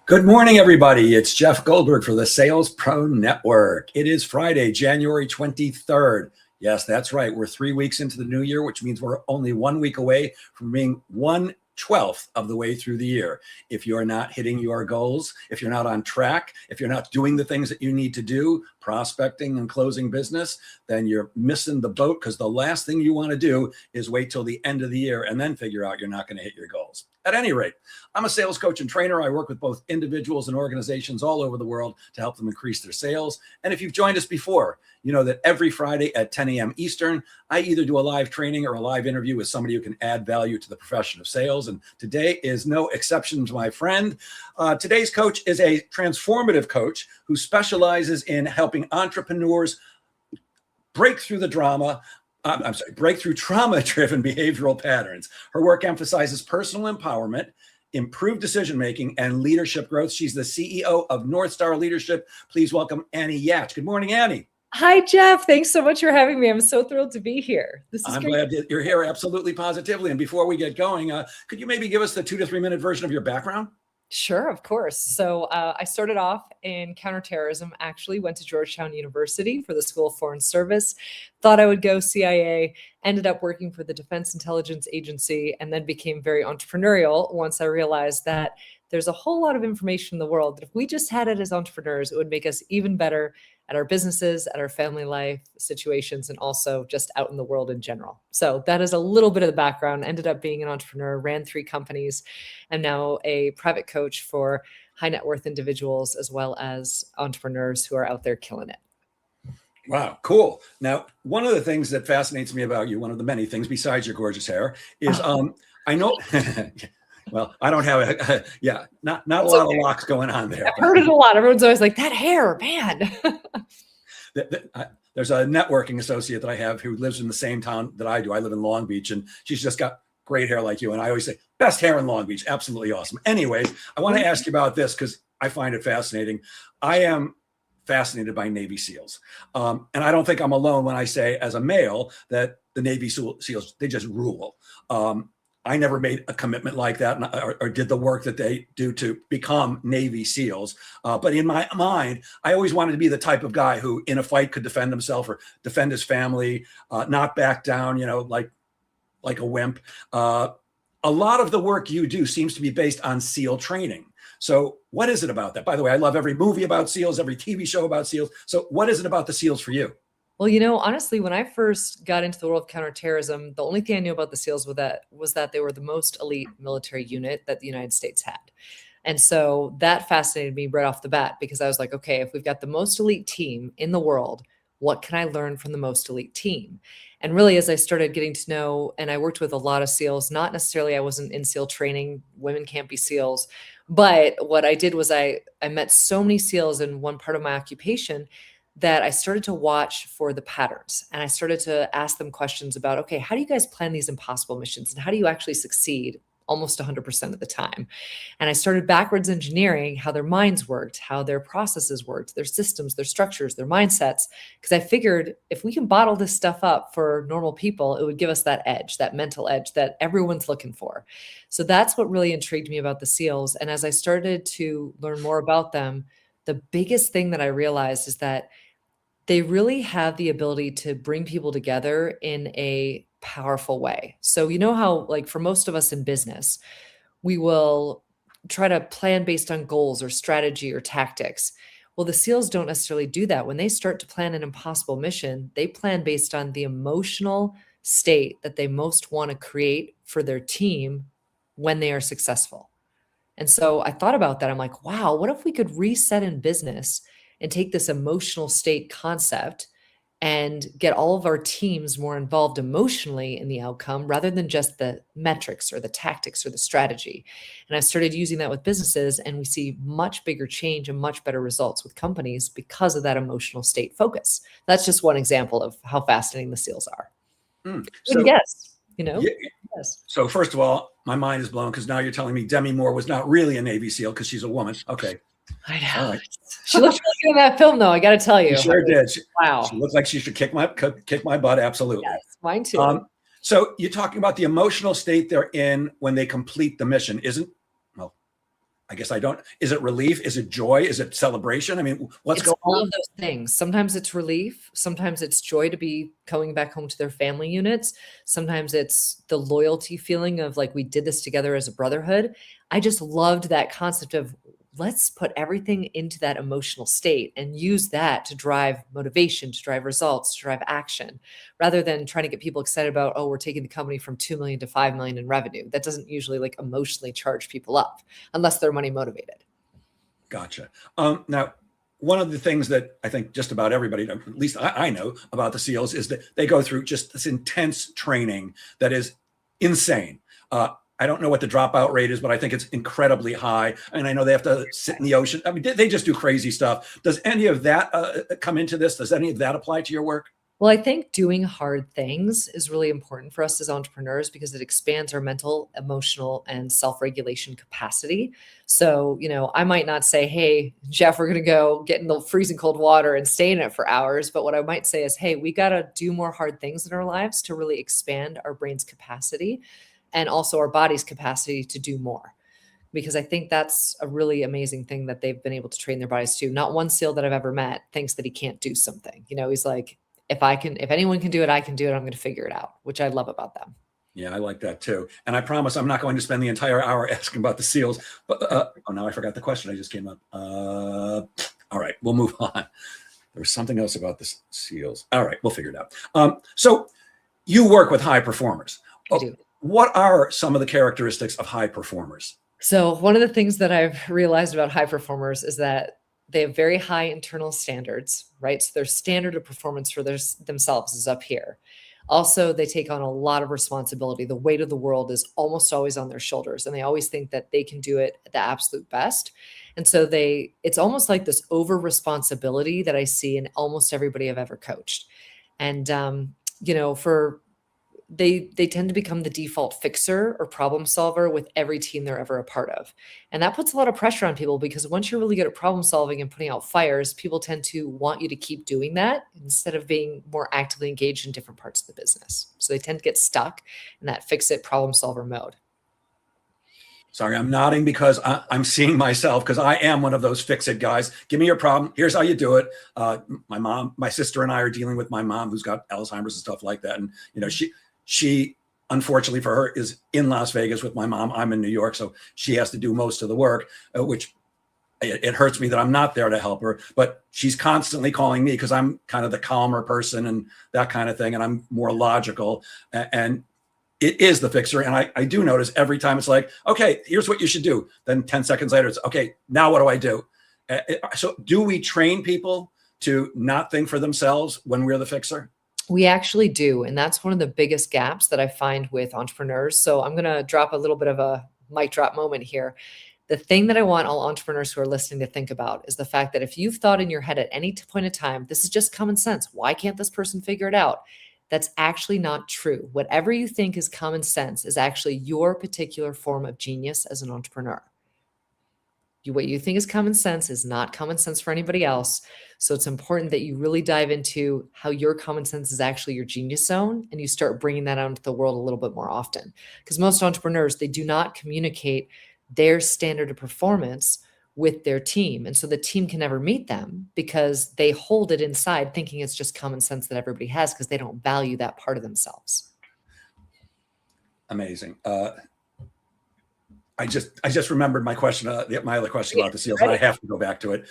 Good morning, everybody. It's Jeff Goldberg for the Sales Pro Network. It is Friday, January 23rd. Yes, that's right. We're 3 weeks into the new year, which means we're only 1 week away from being 1/12 of the way through the year. If you're not hitting your goals, if you're not on track, if you're not doing the things that you need to do, prospecting and closing business, then you're missing the boat, because the last thing you want to do is wait till the end of the year and then figure out you're not going to hit your goals. At any rate, I'm a sales coach and trainer. I work with both individuals and organizations all over the world to help them increase their sales. And if you've joined us before, you know that every Friday at 10 a.m. Eastern, I either do a live training or a live interview with somebody who can add value to the profession of sales. And today is no exception to my friend. Today's coach is a transformative coach who specializes in helping entrepreneurs break through trauma-driven behavioral patterns. Her work emphasizes personal empowerment, improved decision-making, and leadership growth. She's the CEO of North Star Leadership. Please welcome Annie Yatch. Good morning, Annie. Hi, Jeff. Thanks so much for having me. I'm so thrilled to be here. I'm glad that you're here, absolutely, positively. And before we get going, could you maybe give us the 2 to 3 minute version of your background? Sure, of course. So I started off in counterterrorism, actually went to Georgetown University for the School of Foreign Service, thought I would go CIA, ended up working for the Defense Intelligence Agency, and then became very entrepreneurial once I realized that there's a whole lot of information in the world that if we just had it as entrepreneurs, it would make us even better at our businesses, at our family life situations, and also just out in the world in general. So that is a little bit of the background. Ended up being an entrepreneur, ran 3 companies. I'm now a private coach for high net worth individuals as well as entrepreneurs who are out there killing it. Wow, cool. Now, one of the things that fascinates me about you, one of the many things besides your gorgeous hair, is I know... Well, I don't have not a lot of locks going on there. I've heard it a lot. Everyone's always like, that hair, man. There's a networking associate that I have who lives in the same town that I do. I live in Long Beach, and she's just got great hair like you. And I always say, best hair in Long Beach. Absolutely awesome. Anyway, I want to ask you about this because I find it fascinating. I am fascinated by Navy SEALs. And I don't think I'm alone when I say, as a male, that the Navy SEALs, they just rule. I never made a commitment like that or did the work that they do to become Navy SEAls. But in my mind, I always wanted to be the type of guy who in a fight could defend himself or defend his family, not back down, like a wimp. A lot of the work you do seems to be based on SEAL training. So what is it about that? By the way, I love every movie about SEALs, every TV show about SEAls. So what is it about the SEAls for you? Well, honestly, when I first got into the world of counterterrorism, the only thing I knew about the SEALs was that they were the most elite military unit that the United States had. And so that fascinated me right off the bat, because I was like, okay, if we've got the most elite team in the world, what can I learn from the most elite team? And really, as I started getting to know, and I worked with a lot of SEALs, not necessarily, I wasn't in SEAL training, women can't be SEAls, but what I did was I met so many SEALs in one part of my occupation that I started to watch for the patterns. And I started to ask them questions about, okay, how do you guys plan these impossible missions? And how do you actually succeed almost 100% of the time? And I started backwards engineering how their minds worked, how their processes worked, their systems, their structures, their mindsets. Because I figured if we can bottle this stuff up for normal people, it would give us that edge, that mental edge that everyone's looking for. So that's what really intrigued me about the SEALs. And as I started to learn more about them, the biggest thing that I realized is that they really have the ability to bring people together in a powerful way. So you know how, like, for most of us in business, we will try to plan based on goals or strategy or tactics. Well, the SEALs don't necessarily do that. When they start to plan an impossible mission, they plan based on the emotional state that they most want to create for their team when they are successful. And so I thought about that. I'm like, wow, what if we could reset in business and take this emotional state concept and get all of our teams more involved emotionally in the outcome rather than just the metrics or the tactics or the strategy. And I started using that with businesses, and we see much bigger change and much better results with companies because of that emotional state focus. That's just one example of how fascinating the SEALs are. So, yes. Yes. So first of all, my mind is blown because now you're telling me Demi Moore was not really a Navy SEAL because she's a woman. Okay. I know. Right. She looked really good in that film, though. I got to tell you. She sure did. Wow. She looked like she should kick my butt. Absolutely. Yes, mine too. So you're talking about the emotional state they're in when they complete the mission. I guess I don't. Is it relief? Is it joy? Is it celebration? I mean, what's It's going all on? of those things. Sometimes it's relief. Sometimes it's joy to be going back home to their family units. Sometimes it's the loyalty feeling of like, we did this together as a brotherhood. I just loved that concept of let's put everything into that emotional state and use that to drive motivation, to drive results, to drive action, rather than trying to get people excited about, oh, we're taking the company from 2 million to 5 million in revenue. That doesn't usually like emotionally charge people up unless they're money motivated. Gotcha. Now, one of the things that I think just about everybody, at least I know about the SEALs, is that they go through just this intense training that is insane. I don't know what the dropout rate is, but I think it's incredibly high. And I know they have to sit in the ocean. I mean, they just do crazy stuff. Does any of that come into this? Does any of that apply to your work? Well, I think doing hard things is really important for us as entrepreneurs because it expands our mental, emotional, and self regulation capacity. So, I might not say, hey, Jeff, we're going to go get in the freezing cold water and stay in it for hours. But what I might say is, hey, we got to do more hard things in our lives to really expand our brain's capacity and also our body's capacity to do more. Because I think that's a really amazing thing that they've been able to train their bodies to. Not one SEAL that I've ever met thinks that he can't do something. He's like, if anyone can do it, I can do it. I'm going to figure it out, which I love about them. Yeah, I like that too. And I promise I'm not going to spend the entire hour asking about the SEALs. But oh, now I forgot the question. I just came up. All right, we'll move on. There was something else about the SEALs. All right, we'll figure it out. So you work with high performers. I do. What are some of the characteristics of high performers? So one of the things that I've realized about high performers is that they have very high internal standards, right? So their standard of performance for themselves is up here. Also, they take on a lot of responsibility. The weight of the world is almost always on their shoulders, and they always think that they can do it at the absolute best. And so it's almost like this over responsibility that I see in almost everybody I've ever coached. And they tend to become the default fixer or problem solver with every team they're ever a part of. And that puts a lot of pressure on people because once you're really good at problem solving and putting out fires, people tend to want you to keep doing that instead of being more actively engaged in different parts of the business. So they tend to get stuck in that fix it problem solver mode. Sorry, I'm nodding because I'm seeing myself because I am one of those fix-it guys. Give me your problem. Here's how you do it. My sister and I are dealing with my mom who's got Alzheimer's and stuff like that. And, she unfortunately for her is in Las Vegas with my mom. I'm in New York. So she has to do most of the work, which it hurts me that I'm not there to help her, but she's constantly calling me because I'm kind of the calmer person and that kind of thing. And I'm more logical and it is the fixer. And I do notice every time it's like, okay, here's what you should do. Then 10 seconds later, it's okay. Now what do I do? So do we train people to not think for themselves when we're the fixer? We actually do. And that's one of the biggest gaps that I find with entrepreneurs. So I'm going to drop a little bit of a mic drop moment here. The thing that I want all entrepreneurs who are listening to think about is the fact that if you've thought in your head at any point in time, this is just common sense. Why can't this person figure it out? That's actually not true. Whatever you think is common sense is actually your particular form of genius as an entrepreneur. What you think is common sense is not common sense for anybody else. So it's important that you really dive into how your common sense is actually your genius zone and you start bringing that out into the world a little bit more often. Because most entrepreneurs, they do not communicate their standard of performance with their team. And so the team can never meet them because they hold it inside thinking it's just common sense that everybody has because they don't value that part of themselves. Amazing. I just remembered my question, my other question about the SEALs, and I have to go back to it.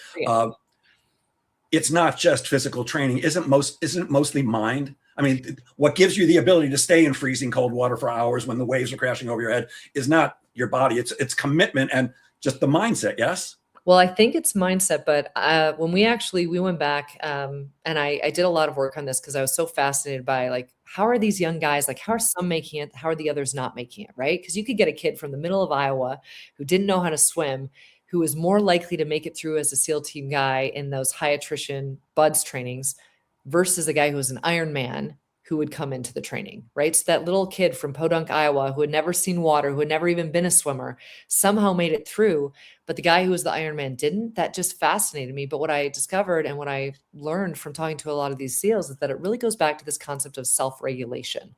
It's not just physical training. Isn't it mostly mind? I mean, what gives you the ability to stay in freezing cold water for hours when the waves are crashing over your head is not your body. It's commitment and just the mindset. Yes. Well, I think it's mindset, but when we went back and I did a lot of work on this because I was so fascinated by like, how are these young guys, like how are some making it? How are the others not making it, right? Because you could get a kid from the middle of Iowa who didn't know how to swim, who is more likely to make it through as a SEAL team guy in those high attrition BUDS trainings versus a guy who was an Ironman who would come into the training, right? So that little kid from Podunk, Iowa, who had never seen water, who had never even been a swimmer, somehow made it through. But the guy who was the Ironman didn't. That just fascinated me. But what I discovered and what I learned from talking to a lot of these SEALs is that it really goes back to this concept of self-regulation.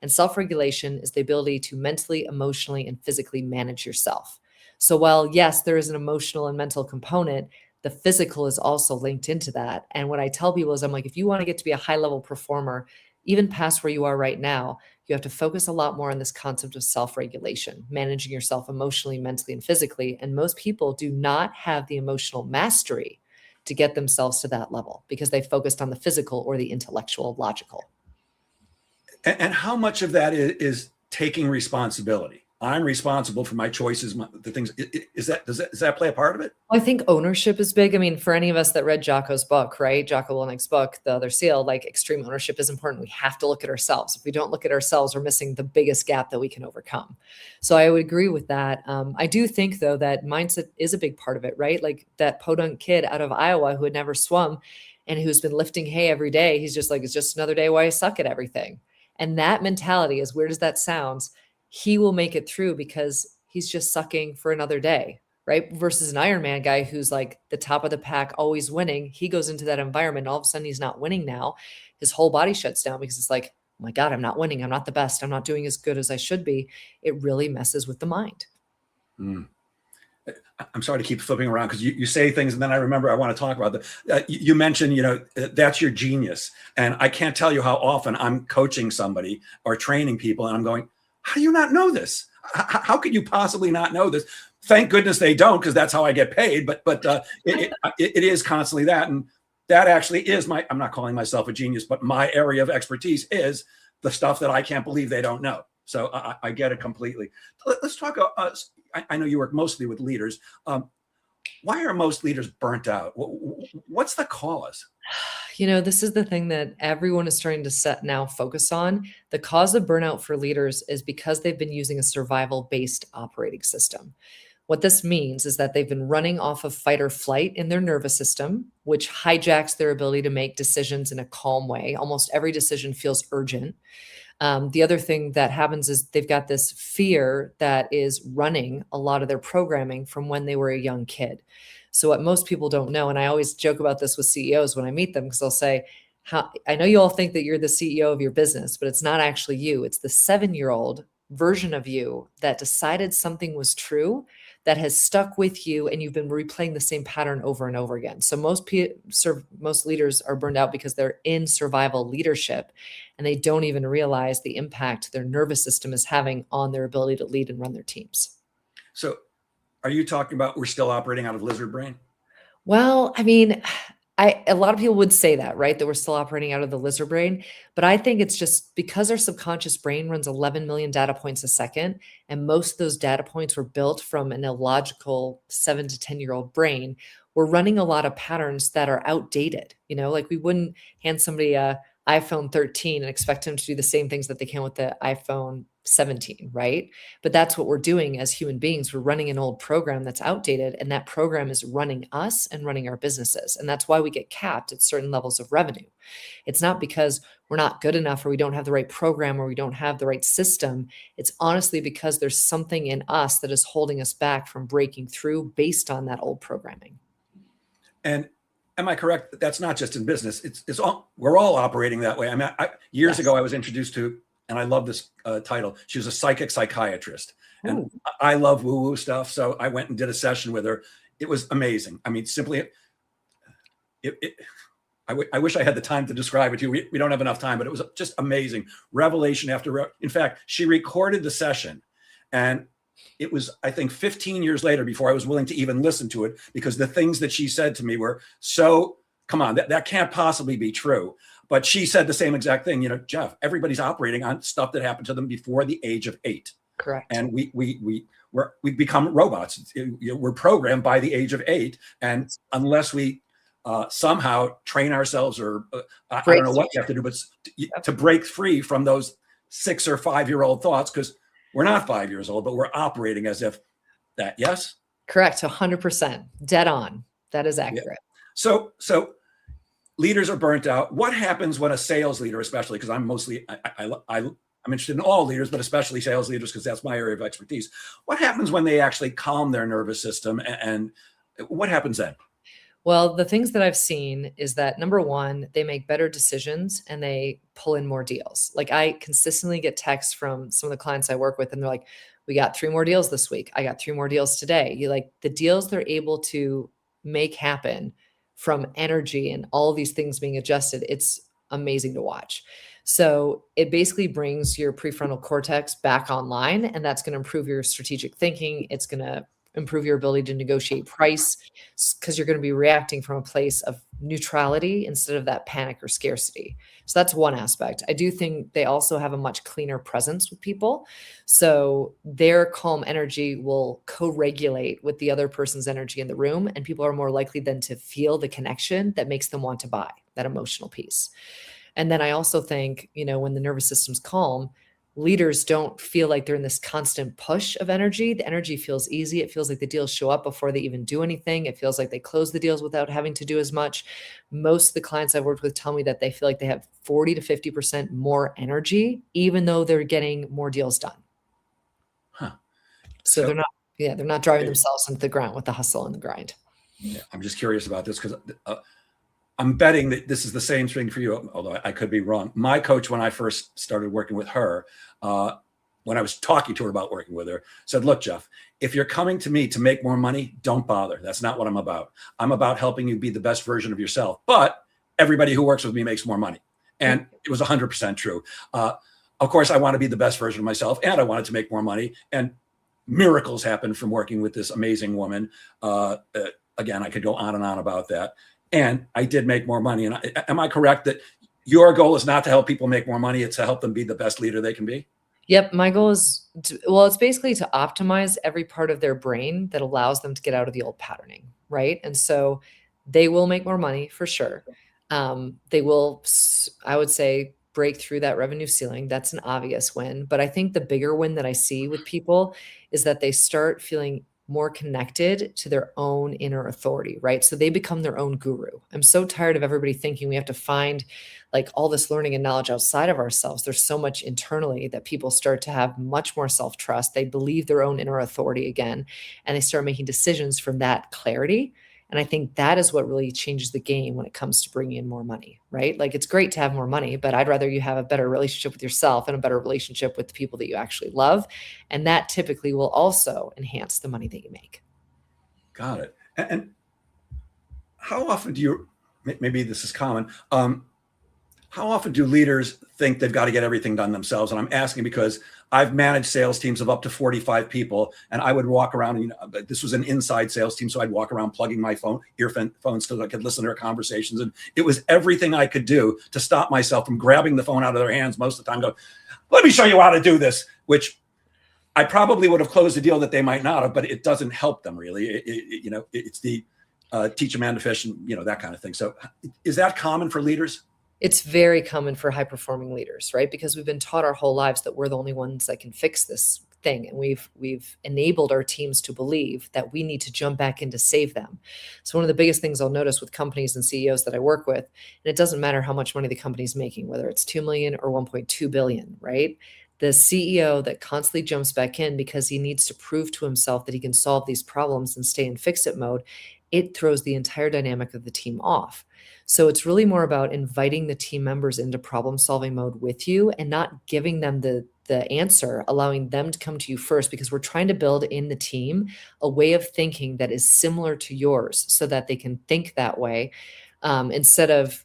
And self-regulation is the ability to mentally, emotionally, and physically manage yourself. So while yes, there is an emotional and mental component, the physical is also linked into that. And what I tell people is I'm like, if you want to get to be a high level performer, even past where you are right now, you have to focus a lot more on this concept of self-regulation, managing yourself emotionally, mentally, and physically. And most people do not have the emotional mastery to get themselves to that level because they focused on the physical or the intellectual, logical. And how much of that is taking responsibility? I'm responsible for my choices, the things. Does that play a part of it? I think ownership is big. I mean, for any of us that read Jocko's book, right? Jocko Willink's book, The Other Seal, like extreme ownership is important. We have to look at ourselves. If we don't look at ourselves, we're missing the biggest gap that we can overcome. So I would agree with that. I do think, though, that mindset is a big part of it, right? Like that podunk kid out of Iowa who had never swum and who's been lifting hay every day. He's just like, it's just another day where I suck at everything. And that mentality, as weird as that sounds, he will make it through because he's just sucking for another day, right? Versus an Ironman guy who's like the top of the pack, always winning. He goes into that environment. All of a sudden, he's not winning now. His whole body shuts down because it's like, oh my God, I'm not winning. I'm not the best. I'm not doing as good as I should be. It really messes with the mind. Mm. I'm sorry to keep flipping around because you say things and then I remember I want to talk about that. You mentioned, that's your genius. And I can't tell you how often I'm coaching somebody or training people and I'm going, how do you not know this? How could you possibly not know this? Thank goodness they don't, because that's how I get paid. But it is constantly that. And that actually is I'm not calling myself a genius, but my area of expertise is the stuff that I can't believe they don't know. So I get it completely. Let's talk. I know you work mostly with leaders. Why are most leaders burnt out? What's the cause? This is the thing that everyone is starting to now focus on. The cause of burnout for leaders is because they've been using a survival-based operating system. What this means is that they've been running off of fight or flight in their nervous system, which hijacks their ability to make decisions in a calm way. Almost every decision feels urgent. The other thing that happens is they've got this fear that is running a lot of their programming from when they were a young kid. So what most people don't know, and I always joke about this with CEOs when I meet them, because they'll say, I know you all think that you're the CEO of your business, but it's not actually you. It's the 7-year-old version of you that decided something was true, that has stuck with you, and you've been replaying the same pattern over and over again. So most leaders are burned out because they're in survival leadership, and they don't even realize the impact their nervous system is having on their ability to lead and run their teams. So are you talking about we're still operating out of lizard brain? Well, I mean, a lot of people would say that, right? That we're still operating out of the lizard brain. But I think it's just because our subconscious brain runs 11 million data points a second, and most of those data points were built from an illogical 7 to 10-year-old brain. We're running a lot of patterns that are outdated. Like we wouldn't hand somebody a iPhone 13 and expect them to do the same things that they can with the iPhone 17, right? But that's what we're doing as human beings. We're running an old program that's outdated, and that program is running us and running our businesses. And that's why we get capped at certain levels of revenue. It's not because we're not good enough or we don't have the right program or we don't have the right system. It's honestly because there's something in us that is holding us back from breaking through based on that old programming. And am I correct? That's not just in business. We're all operating that way. I mean, years ago, I was introduced to, and I love this title. She was a psychic psychiatrist, and I love woo-woo stuff. So I went and did a session with her. It was amazing. I mean, simply, I wish I had the time to describe it to you. We don't have enough time, but it was just amazing. Revelation after, in fact, she recorded the session, and it was, I think, 15 years later before I was willing to even listen to it, because the things that she said to me were so, come on, that can't possibly be true. But she said the same exact thing. Jeff, everybody's operating on stuff that happened to them before the age of 8. Correct. And we become robots. We're programmed by the age of 8. And unless we somehow train ourselves, or I don't know what you have to do, but to break free from those 6 or 5-year-old thoughts, because we're not 5 years old, but we're operating as if that, yes? Correct. 100%. Dead on. That is accurate. Yeah. So leaders are burnt out. What happens when a sales leader, especially, because I'm mostly, I'm interested in all leaders, but especially sales leaders, because that's my area of expertise. What happens when they actually calm their nervous system, and what happens then? Well, the things that I've seen is that, number one, they make better decisions and they pull in more deals. Like I consistently get texts from some of the clients I work with, and they're like, We got 3 more deals this week. I got 3 more deals today. You like the deals they're able to make happen from energy and all these things being adjusted. It's amazing to watch. So it basically brings your prefrontal cortex back online, and that's going to improve your strategic thinking. It's going to improve your ability to negotiate price because you're going to be reacting from a place of neutrality instead of that panic or scarcity. So that's one aspect. I do think they also have a much cleaner presence with people. So their calm energy will co-regulate with the other person's energy in the room, and people are more likely then to feel the connection that makes them want to buy that emotional piece. And then I also think, when the nervous system's calm, leaders don't feel like they're in this constant push of energy. The energy feels easy. It feels like the deals show up before they even do anything. It feels like they close the deals without having to do as much. Most of the clients I've worked with tell me that they feel like they have 40 to 50% more energy, even though they're getting more deals done. Huh. So So they're not driving themselves into the ground with the hustle and the grind. yeah, I'm just curious about this because I'm betting that this is the same thing for you, although I could be wrong. My coach, when I first started working with her, when I was talking to her about working with her, said, look, Jeff, if you're coming to me to make more money, don't bother. That's not what I'm about. I'm about helping you be the best version of yourself. But everybody who works with me makes more money. And it was 100% true. Of course, I want to be the best version of myself, and I wanted to make more money. And miracles happened from working with this amazing woman. Again, I could go on and on about that. And I did make more money. And am I correct that your goal is not to help people make more money? It's to help them be the best leader they can be? Yep. My goal is it's basically to optimize every part of their brain that allows them to get out of the old patterning. Right. And so they will make more money for sure. They will, I would say, break through that revenue ceiling. That's an obvious win. But I think the bigger win that I see with people is that they start feeling more connected to their own inner authority, right? So they become their own guru. I'm so tired of everybody thinking we have to find like all this learning and knowledge outside of ourselves. There's so much internally that people start to have much more self-trust. They believe their own inner authority again, and they start making decisions from that clarity. And I think that is what really changes the game when it comes to bringing in more money, right? Like it's great to have more money, but I'd rather you have a better relationship with yourself and a better relationship with the people that you actually love. And that typically will also enhance the money that you make. Got it. And how often do you, maybe this is common, how often do leaders think they've got to get everything done themselves? And I'm asking because I've managed sales teams of up to 45 people, and I would walk around, and this was an inside sales team, so I'd walk around plugging my earphones so I could listen to their conversations. And it was everything I could do to stop myself from grabbing the phone out of their hands most of the time, go, let me show you how to do this, which I probably would have closed a deal that they might not have, but it doesn't help them really. It's the teach a man to fish and, that kind of thing. So is that common for leaders? It's very common for high performing leaders, right? Because we've been taught our whole lives that we're the only ones that can fix this thing. And we've enabled our teams to believe that we need to jump back in to save them. So one of the biggest things I'll notice with companies and CEOs that I work with, and it doesn't matter how much money the company's making, whether it's 2 million or 1.2 billion, right? The CEO that constantly jumps back in because he needs to prove to himself that he can solve these problems and stay in fix-it mode, it throws the entire dynamic of the team off. So it's really more about inviting the team members into problem-solving mode with you and not giving them the answer, allowing them to come to you first, because we're trying to build in the team a way of thinking that is similar to yours so that they can think that way. Instead of,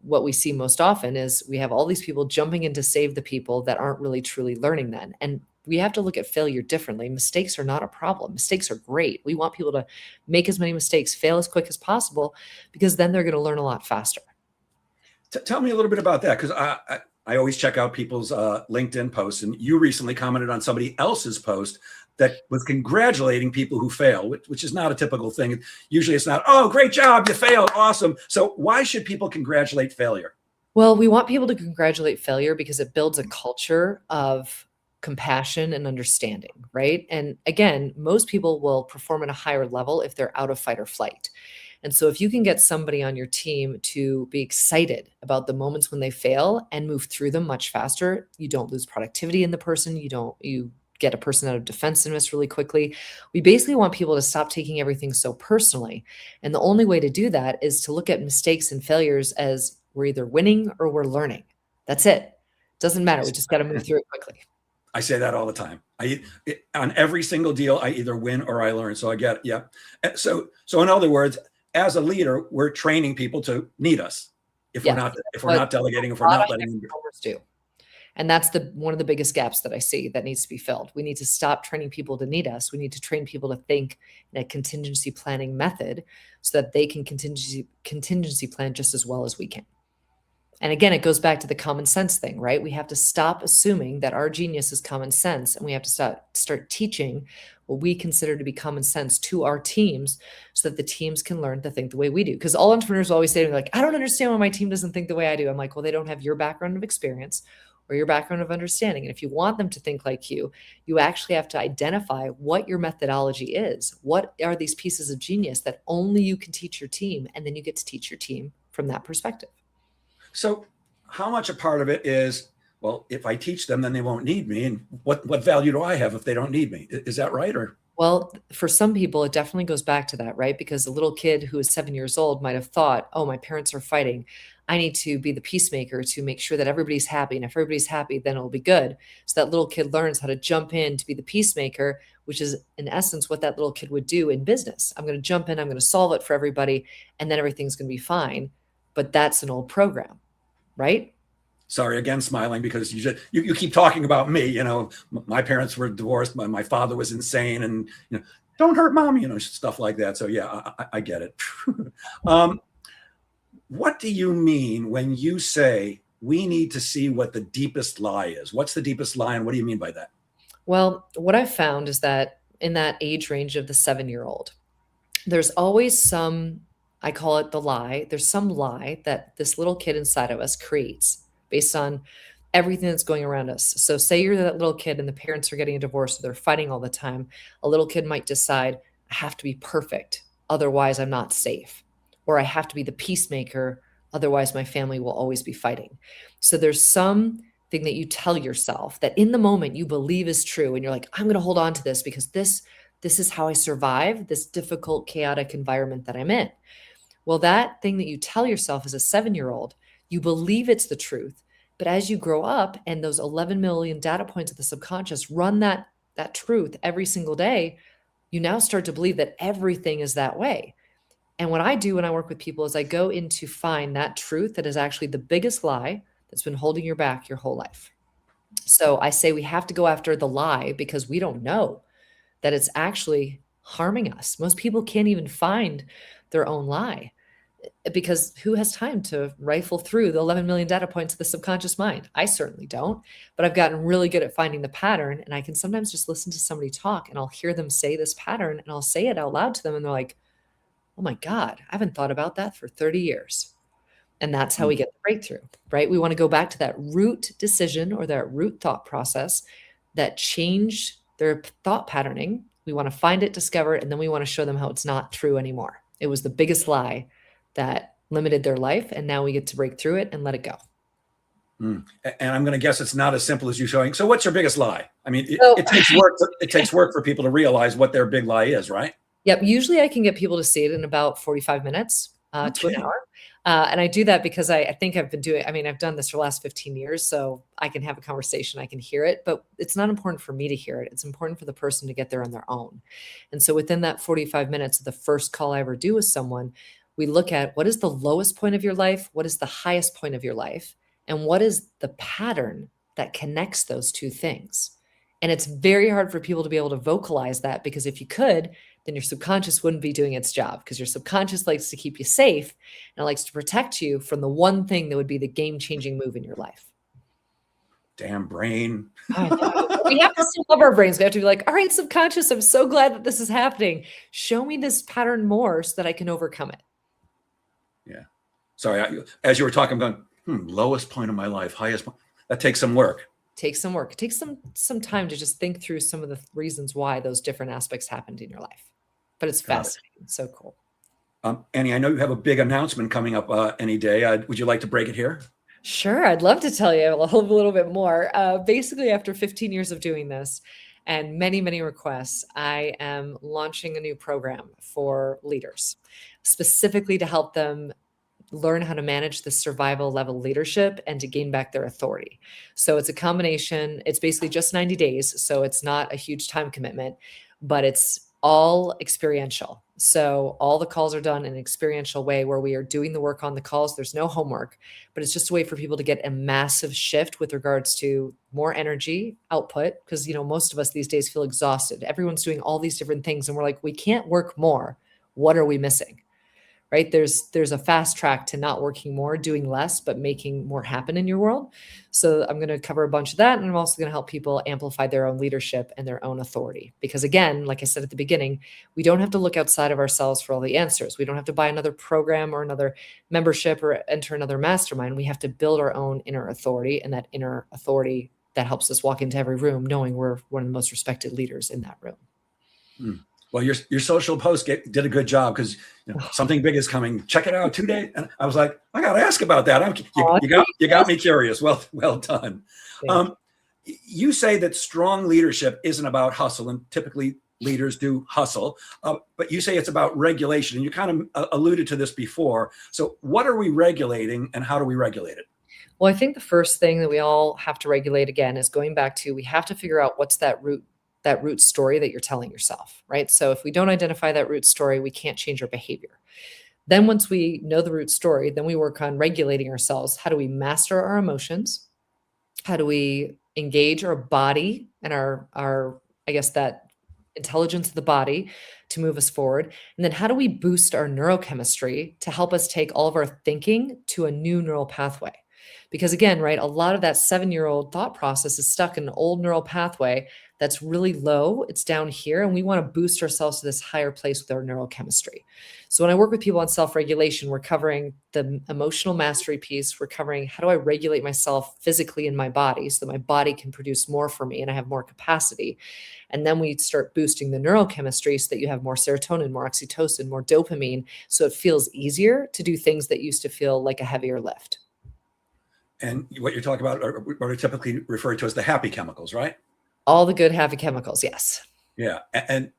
what we see most often is we have all these people jumping in to save the people that aren't really truly learning then. And we have to look at failure differently. Mistakes are not a problem. Mistakes are great. We want people to make as many mistakes, fail as quick as possible, because then they're going to learn a lot faster. Tell me a little bit about that, because I always check out people's LinkedIn posts, and you recently commented on somebody else's post that was congratulating people who fail, which is not a typical thing. Usually it's not, oh, great job, you failed, awesome. So why should people congratulate failure? Well, we want people to congratulate failure because it builds a culture of compassion and understanding, right? And again, most people will perform at a higher level if they're out of fight or flight. And so if you can get somebody on your team to be excited about the moments when they fail and move through them much faster, you don't lose productivity in the person. You get a person out of defensiveness really quickly. We basically want people to stop taking everything so personally. And the only way to do that is to look at mistakes and failures as we're either winning or we're learning. That's it. Doesn't matter. We just got to move through it quickly. I say that all the time. On every single deal, I either win or I learn. So I get, yeah. So in other words, as a leader, we're training people to need us. If we're Yes. not, if we're What not delegating, if a we're lot not of letting high them do. performers do. And that's one of the biggest gaps that I see that needs to be filled. We need to stop training people to need us. We need to train people to think in a contingency planning method so that they can contingency plan just as well as we can. And again, it goes back to the common sense thing, right? We have to stop assuming that our genius is common sense, and we have to start teaching what we consider to be common sense to our teams so that the teams can learn to think the way we do. Because all entrepreneurs always say to me, like, I don't understand why my team doesn't think the way I do. I'm like, well, they don't have your background of experience or your background of understanding. And if you want them to think like you actually have to identify what your methodology is. What are these pieces of genius that only you can teach your team? And then you get to teach your team from that perspective. So how much a part of it is, well, if I teach them, then they won't need me. And what value do I have if they don't need me? Is that right? Or Well, for some people, it definitely goes back to that, right? Because a little kid who is 7 years old might have thought, oh, my parents are fighting. I need to be the peacemaker to make sure that everybody's happy. And if everybody's happy, then it'll be good. So that little kid learns how to jump in to be the peacemaker, which is in essence what that little kid would do in business. I'm going to jump in, I'm going to solve it for everybody, and then everything's going to be fine. But that's an old program, right? sorry, again, smiling because you keep talking about me. You know, my parents were divorced. My father was insane, and don't hurt mom. Stuff like that. So yeah, I get it. What do you mean when you say we need to see what the deepest lie is? What's the deepest lie, and what do you mean by that? Well, what I've found is that in that age range of the 7-year-old, there's always some, I call it the lie. There's some lie that this little kid inside of us creates based on everything that's going around us. So say you're that little kid and the parents are getting a divorce, or they're fighting all the time. A little kid might decide, I have to be perfect, otherwise I'm not safe. Or I have to be the peacemaker, otherwise my family will always be fighting. So there's some thing that you tell yourself that in the moment you believe is true, and you're like, I'm going to hold on to this because this is how I survive this difficult, chaotic environment that I'm in. Well, that thing that you tell yourself as a 7-year-old, you believe it's the truth. But as you grow up and those 11 million data points of the subconscious run that truth every single day, you now start to believe that everything is that way. And what I do when I work with people is I go in to find that truth that is actually the biggest lie that's been holding you back your whole life. So I say we have to go after the lie because we don't know that it's actually harming us. Most people can't even find their own lie because who has time to rifle through the 11 million data points of the subconscious mind? I certainly don't, but I've gotten really good at finding the pattern, and I can sometimes just listen to somebody talk and I'll hear them say this pattern and I'll say it out loud to them and they're like, oh my God, I haven't thought about that for 30 years. And that's how we get the breakthrough, right? We want to go back to that root decision or that root thought process that changed their thought patterning. We want to find it, discover it, and then we want to show them how it's not true anymore. It was the biggest lie that limited their life, and now we get to break through it and let it go. And I'm going to guess it's not as simple as you showing. So what's your biggest lie? I mean, it takes work. It takes work for people to realize what their big lie is, right? Yep. Usually I can get people to see it in about 45 minutes to an hour. And I do that because I think I've done this for the last 15 years, so I can have a conversation, I can hear it, but it's not important for me to hear it. It's important for the person to get there on their own. And so within that 45 minutes of the first call I ever do with someone, we look at what is the lowest point of your life? What is the highest point of your life? And what is the pattern that connects those two things? And it's very hard for people to be able to vocalize that, because if you could, then your subconscious wouldn't be doing its job, because your subconscious likes to keep you safe and it likes to protect you from the one thing that would be the game-changing move in your life. Damn brain. I know. We have to still love our brains. We have to be like, all right, subconscious, I'm so glad that this is happening. Show me this pattern more so that I can overcome it. Yeah. Sorry, as you were talking, I'm going, lowest point of my life, highest point. That takes some work. Takes some work. It takes some time to just think through some of the reasons why those different aspects happened in your life. But it's fascinating. It's so cool. Annie, I know you have a big announcement coming up any day. Would you like to break it here? Sure. I'd love to tell you a little bit more. Basically, after 15 years of doing this and many, many requests, I am launching a new program for leaders, specifically to help them learn how to manage the survival level leadership and to gain back their authority. So it's a combination. It's basically just 90 days. So it's not a huge time commitment, but it's all experiential. So all the calls are done in an experiential way where we are doing the work on the calls. There's no homework, but it's just a way for people to get a massive shift with regards to more energy output. Because, most of us these days feel exhausted. Everyone's doing all these different things. And we're like, we can't work more. What are we missing? Right? There's a fast track to not working more, doing less, but making more happen in your world. So I'm going to cover a bunch of that. And I'm also going to help people amplify their own leadership and their own authority. Because again, like I said at the beginning, we don't have to look outside of ourselves for all the answers. We don't have to buy another program or another membership or enter another mastermind. We have to build our own inner authority, and that inner authority that helps us walk into every room knowing we're one of the most respected leaders in that room. Hmm. Well, your social post did a good job, because something big is coming. Check it out, 2 days. And I was like, I got to ask about that. You got me curious. Well done. You say that strong leadership isn't about hustle, and typically leaders do hustle, but you say it's about regulation, and you kind of alluded to this before. So what are we regulating, and how do we regulate it? Well, I think the first thing that we all have to regulate, again, is going back to, we have to figure out what's that root story that you're telling yourself, right? So if we don't identify that root story, we can't change our behavior. Then once we know the root story, then we work on regulating ourselves. How do we master our emotions? How do we engage our body and our I guess that intelligence of the body to move us forward? And then how do we boost our neurochemistry to help us take all of our thinking to a new neural pathway? Because again, right, a lot of that 7-year-old thought process is stuck in an old neural pathway that's really low. It's down here, and we want to boost ourselves to this higher place with our neurochemistry. So when I work with people on self-regulation, we're covering the emotional mastery piece. We're covering, how do I regulate myself physically in my body so that my body can produce more for me and I have more capacity? And then we start boosting the neurochemistry so that you have more serotonin, more oxytocin, more dopamine, so it feels easier to do things that used to feel like a heavier lift. And what you're talking about are typically referred to as the happy chemicals, right? All the good happy chemicals, yes. Yeah. And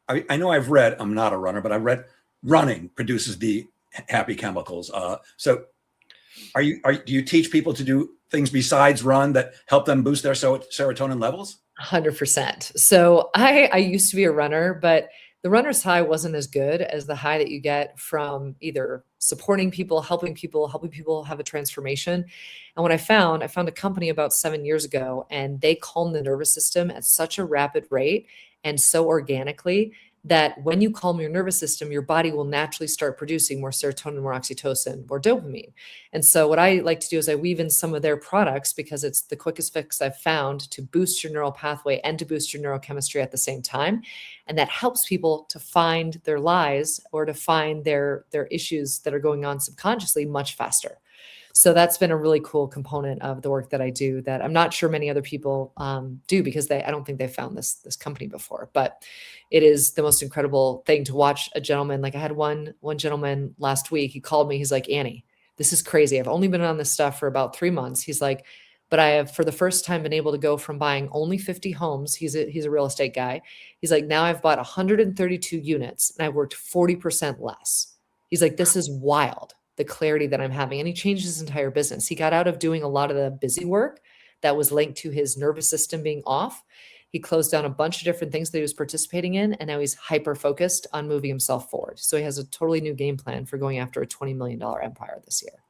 I know I've read, I'm not a runner, but I read running produces the happy chemicals. So do you teach people to do things besides run that help them boost their serotonin levels? 100%. So I used to be a runner, but the runner's high wasn't as good as the high that you get from either supporting people, helping people have a transformation. And what I found a company about 7 years ago, and they calm the nervous system at such a rapid rate and so organically that when you calm your nervous system, your body will naturally start producing more serotonin, more oxytocin, more dopamine. And so what I like to do is I weave in some of their products, because it's the quickest fix I've found to boost your neural pathway and to boost your neurochemistry at the same time. And that helps people to find their lies or to find their issues that are going on subconsciously much faster. So that's been a really cool component of the work that I do that I'm not sure many other people do, because I don't think they found this company before. But it is the most incredible thing to watch a gentleman. Like I had one gentleman last week. He called me. He's like, Annie, this is crazy. I've only been on this stuff for about 3 months. He's like, but I have for the first time been able to go from buying only 50 homes. He's a real estate guy. He's like, now I've bought 132 units and I've worked 40% less. He's like, this is wild, the clarity that I'm having. And he changed his entire business. He got out of doing a lot of the busy work that was linked to his nervous system being off. He closed down a bunch of different things that he was participating in, and now he's hyper focused on moving himself forward. So he has a totally new game plan for going after a $20 million empire this year.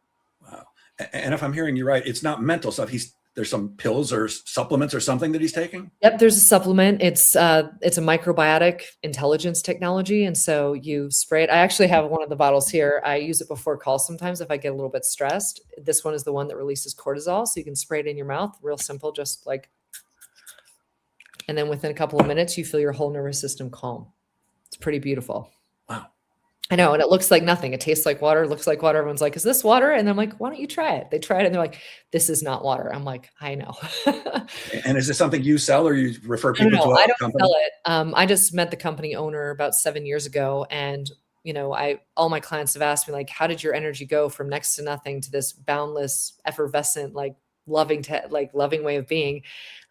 Wow. And if I'm hearing you right, it's not mental stuff. There's some pills or supplements or something that he's taking? Yep, there's a supplement. It's a microbiotic intelligence technology. And so you spray it. I actually have one of the bottles here. I use it before calls sometimes if I get a little bit stressed. This one is the one that releases cortisol. So you can spray it in your mouth, real simple, just like, and then within a couple of minutes, you feel your whole nervous system calm. It's pretty beautiful. Wow. I know. And it looks like nothing. It tastes like water, looks like water. Everyone's like, is this water? And I'm like, why don't you try it? They try it and they're like, this is not water. I'm like, I know. And is this something you sell, or you refer people to I a don't company? sell it. I just met the company owner about 7 years ago. And, all my clients have asked me, like, how did your energy go from next to nothing to this boundless, effervescent, like loving way of being?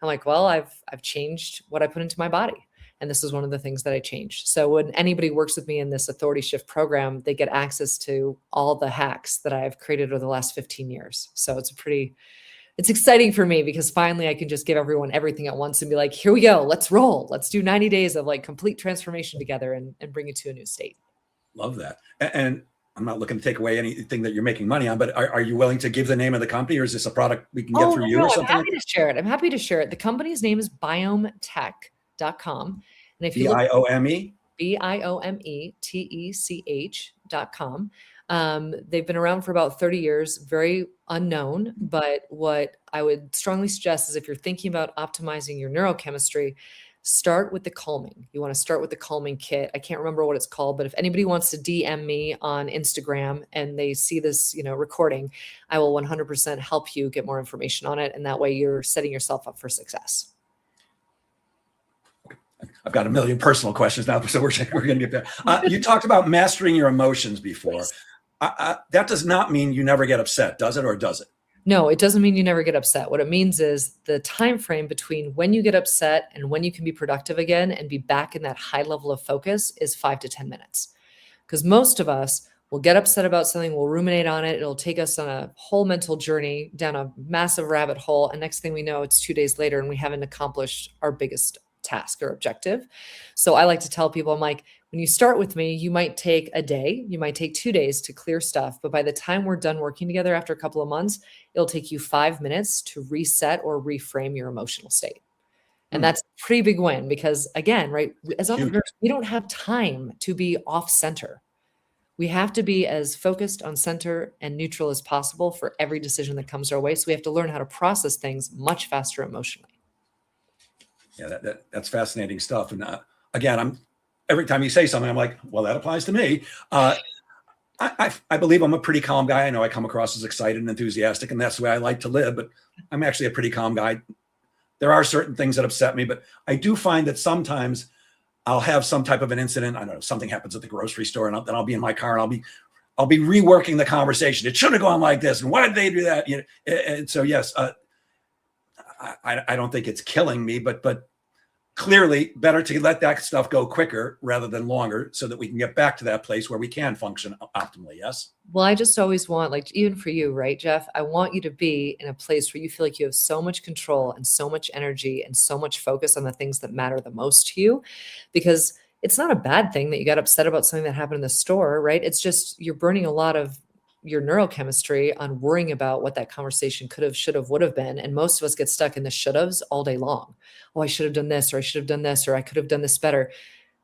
I'm like, well, I've changed what I put into my body. And this is one of the things that I changed. So when anybody works with me in this authority shift program, they get access to all the hacks that I've created over the last 15 years. So it's exciting for me because finally I can just give everyone everything at once and be like, here we go, let's roll. Let's do 90 days of like complete transformation together and bring it to a new state. Love that. And I'm not looking to take away anything that you're making money on, but are you willing to give the name of the company, or is this a product we can get through you or something? I'm happy to share it. I'm happy to share it. The company's name is biometech.com. And if you look BIOME? BIOMETECH.com. They've been around for about 30 years, very unknown. But what I would strongly suggest is if you're thinking about optimizing your neurochemistry, start with the calming. You want to start with the calming kit. I can't remember what it's called, but if anybody wants to DM me on Instagram and they see this, recording, I will 100% help you get more information on it. And that way you're setting yourself up for success. I've got a million personal questions now, so we're going to get there. You talked about mastering your emotions before. Yes. That does not mean you never get upset, does it, or does it? No, it doesn't mean you never get upset. What it means is the time frame between when you get upset and when you can be productive again and be back in that high level of focus is 5 to 10 minutes. Because most of us will get upset about something, we'll ruminate on it, it'll take us on a whole mental journey down a massive rabbit hole, and next thing we know, it's 2 days later and we haven't accomplished our biggest task or objective. So I like to tell people, I'm like, when you start with me, you might take a day, you might take 2 days to clear stuff. But by the time we're done working together after a couple of months, it'll take you 5 minutes to reset or reframe your emotional state. And that's a pretty big win because again, right, as entrepreneurs, we don't have time to be off center. We have to be as focused on center and neutral as possible for every decision that comes our way. So we have to learn how to process things much faster emotionally. Yeah, that's fascinating stuff. And again, every time you say something, I'm like, well, that applies to me. I believe I'm a pretty calm guy. I know I come across as excited and enthusiastic, and that's the way I like to live, but I'm actually a pretty calm guy. There are certain things that upset me, but I do find that sometimes I'll have some type of an incident. I don't know, something happens at the grocery store, and then I'll be in my car and I'll be reworking the conversation. It should have gone like this, and why did they do that? And so, yes, I don't think it's killing me, but clearly better to let that stuff go quicker rather than longer so that we can get back to that place where we can function optimally. Yes. Well, I just always want, like, even for you, right, Jeff, I want you to be in a place where you feel like you have so much control and so much energy and so much focus on the things that matter the most to you, because it's not a bad thing that you got upset about something that happened in the store, right? It's just, you're burning a lot of your neurochemistry on worrying about what that conversation could have, should have, would have been. And most of us get stuck in the should haves all day long. Oh, I should have done this, or I should have done this, or I could have done this better.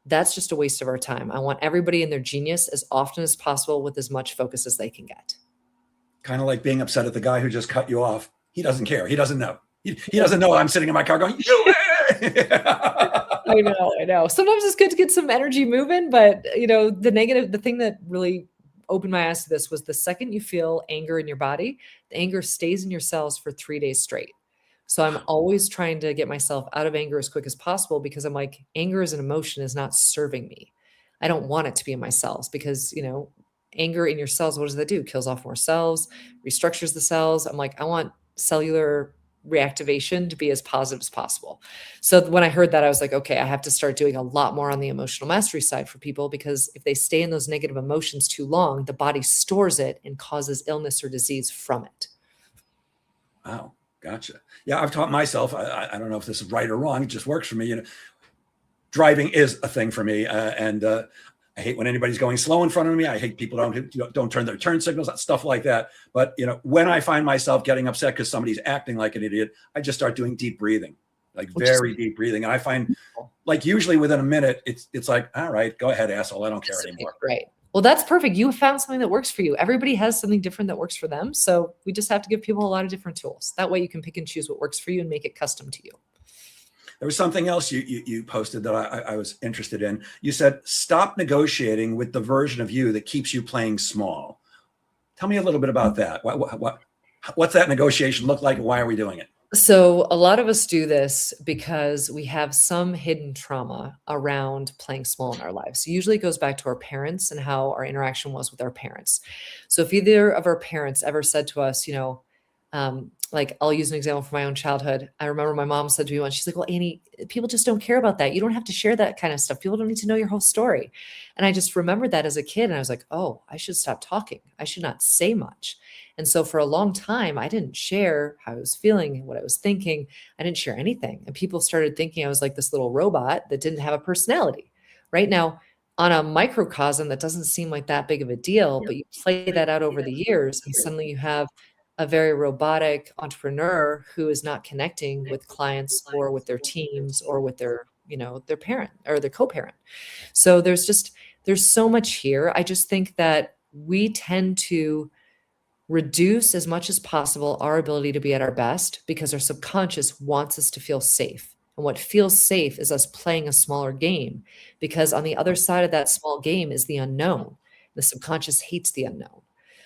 That's just a waste of our time. I want everybody in their genius as often as possible with as much focus as they can get. Kind of like being upset at the guy who just cut you off. He doesn't care. He doesn't know. He doesn't know I'm sitting in my car going, I know. Sometimes it's good to get some energy moving, but the thing that really opened my eyes to this was the second you feel anger in your body, the anger stays in your cells for 3 days straight. So I'm always trying to get myself out of anger as quick as possible because I'm like, anger as an emotion is not serving me. I don't want it to be in my cells because, anger in your cells, what does that do? Kills off more cells, restructures the cells. I'm like, I want cellular reactivation to be as positive as possible. So when I heard that, I was like, okay, I have to start doing a lot more on the emotional mastery side for people, because if they stay in those negative emotions too long, the body stores it and causes illness or disease from it. Wow. Gotcha. Yeah. I've taught myself, I don't know if this is right or wrong. It just works for me. Driving is a thing for me. And I hate when anybody's going slow in front of me. I hate people don't turn their turn signals, stuff like that. But when I find myself getting upset because somebody's acting like an idiot, I just start doing deep breathing, like very deep breathing. And I find, like, usually within a minute, it's like, all right, go ahead, asshole. I don't care anymore. Right. Well, that's perfect. You found something that works for you. Everybody has something different that works for them. So we just have to give people a lot of different tools. That way you can pick and choose what works for you and make it custom to you. There was something else you posted that I was interested in. You said, stop negotiating with the version of you that keeps you playing small. Tell me a little bit about that. What's that negotiation look like, and why are we doing it? So a lot of us do this because we have some hidden trauma around playing small in our lives. Usually it goes back to our parents and how our interaction was with our parents. So if either of our parents ever said to us, like, I'll use an example from my own childhood. I remember my mom said to me once, she's like, "Well, Annie, people just don't care about that. You don't have to share that kind of stuff. People don't need to know your whole story." And I just remembered that as a kid. And I was like, oh, I should stop talking. I should not say much. And so for a long time, I didn't share how I was feeling, what I was thinking. I didn't share anything. And people started thinking I was like this little robot that didn't have a personality. Right now, on a microcosm, that doesn't seem like that big of a deal, but you play that out over the years, and suddenly you have a very robotic entrepreneur who is not connecting with clients or with their teams or with their, their parent or their co-parent. So there's so much here. I just think that we tend to reduce as much as possible our ability to be at our best because our subconscious wants us to feel safe. And what feels safe is us playing a smaller game, because on the other side of that small game is the unknown. The subconscious hates the unknown.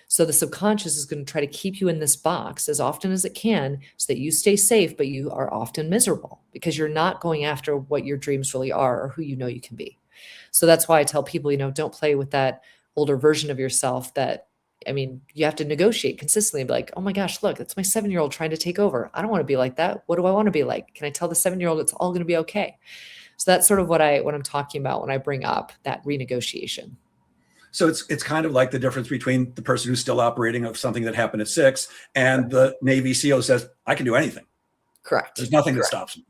So the subconscious is going to try to keep you in this box as often as it can so that you stay safe, but you are often miserable because you're not going after what your dreams really are or who you know you can be. So that's why I tell people, don't play with that older version of yourself that, I mean, you have to negotiate consistently and be like, oh my gosh, look, that's my 7-year-old trying to take over. I don't want to be like that. What do I want to be like? Can I tell the 7-year-old it's all going to be okay? So that's sort of what I'm talking about when I bring up that renegotiation. So it's kind of like the difference between the person who's still operating of something that happened at 6 and the Navy SEAL says, I can do anything. Correct. There's nothing that stops me.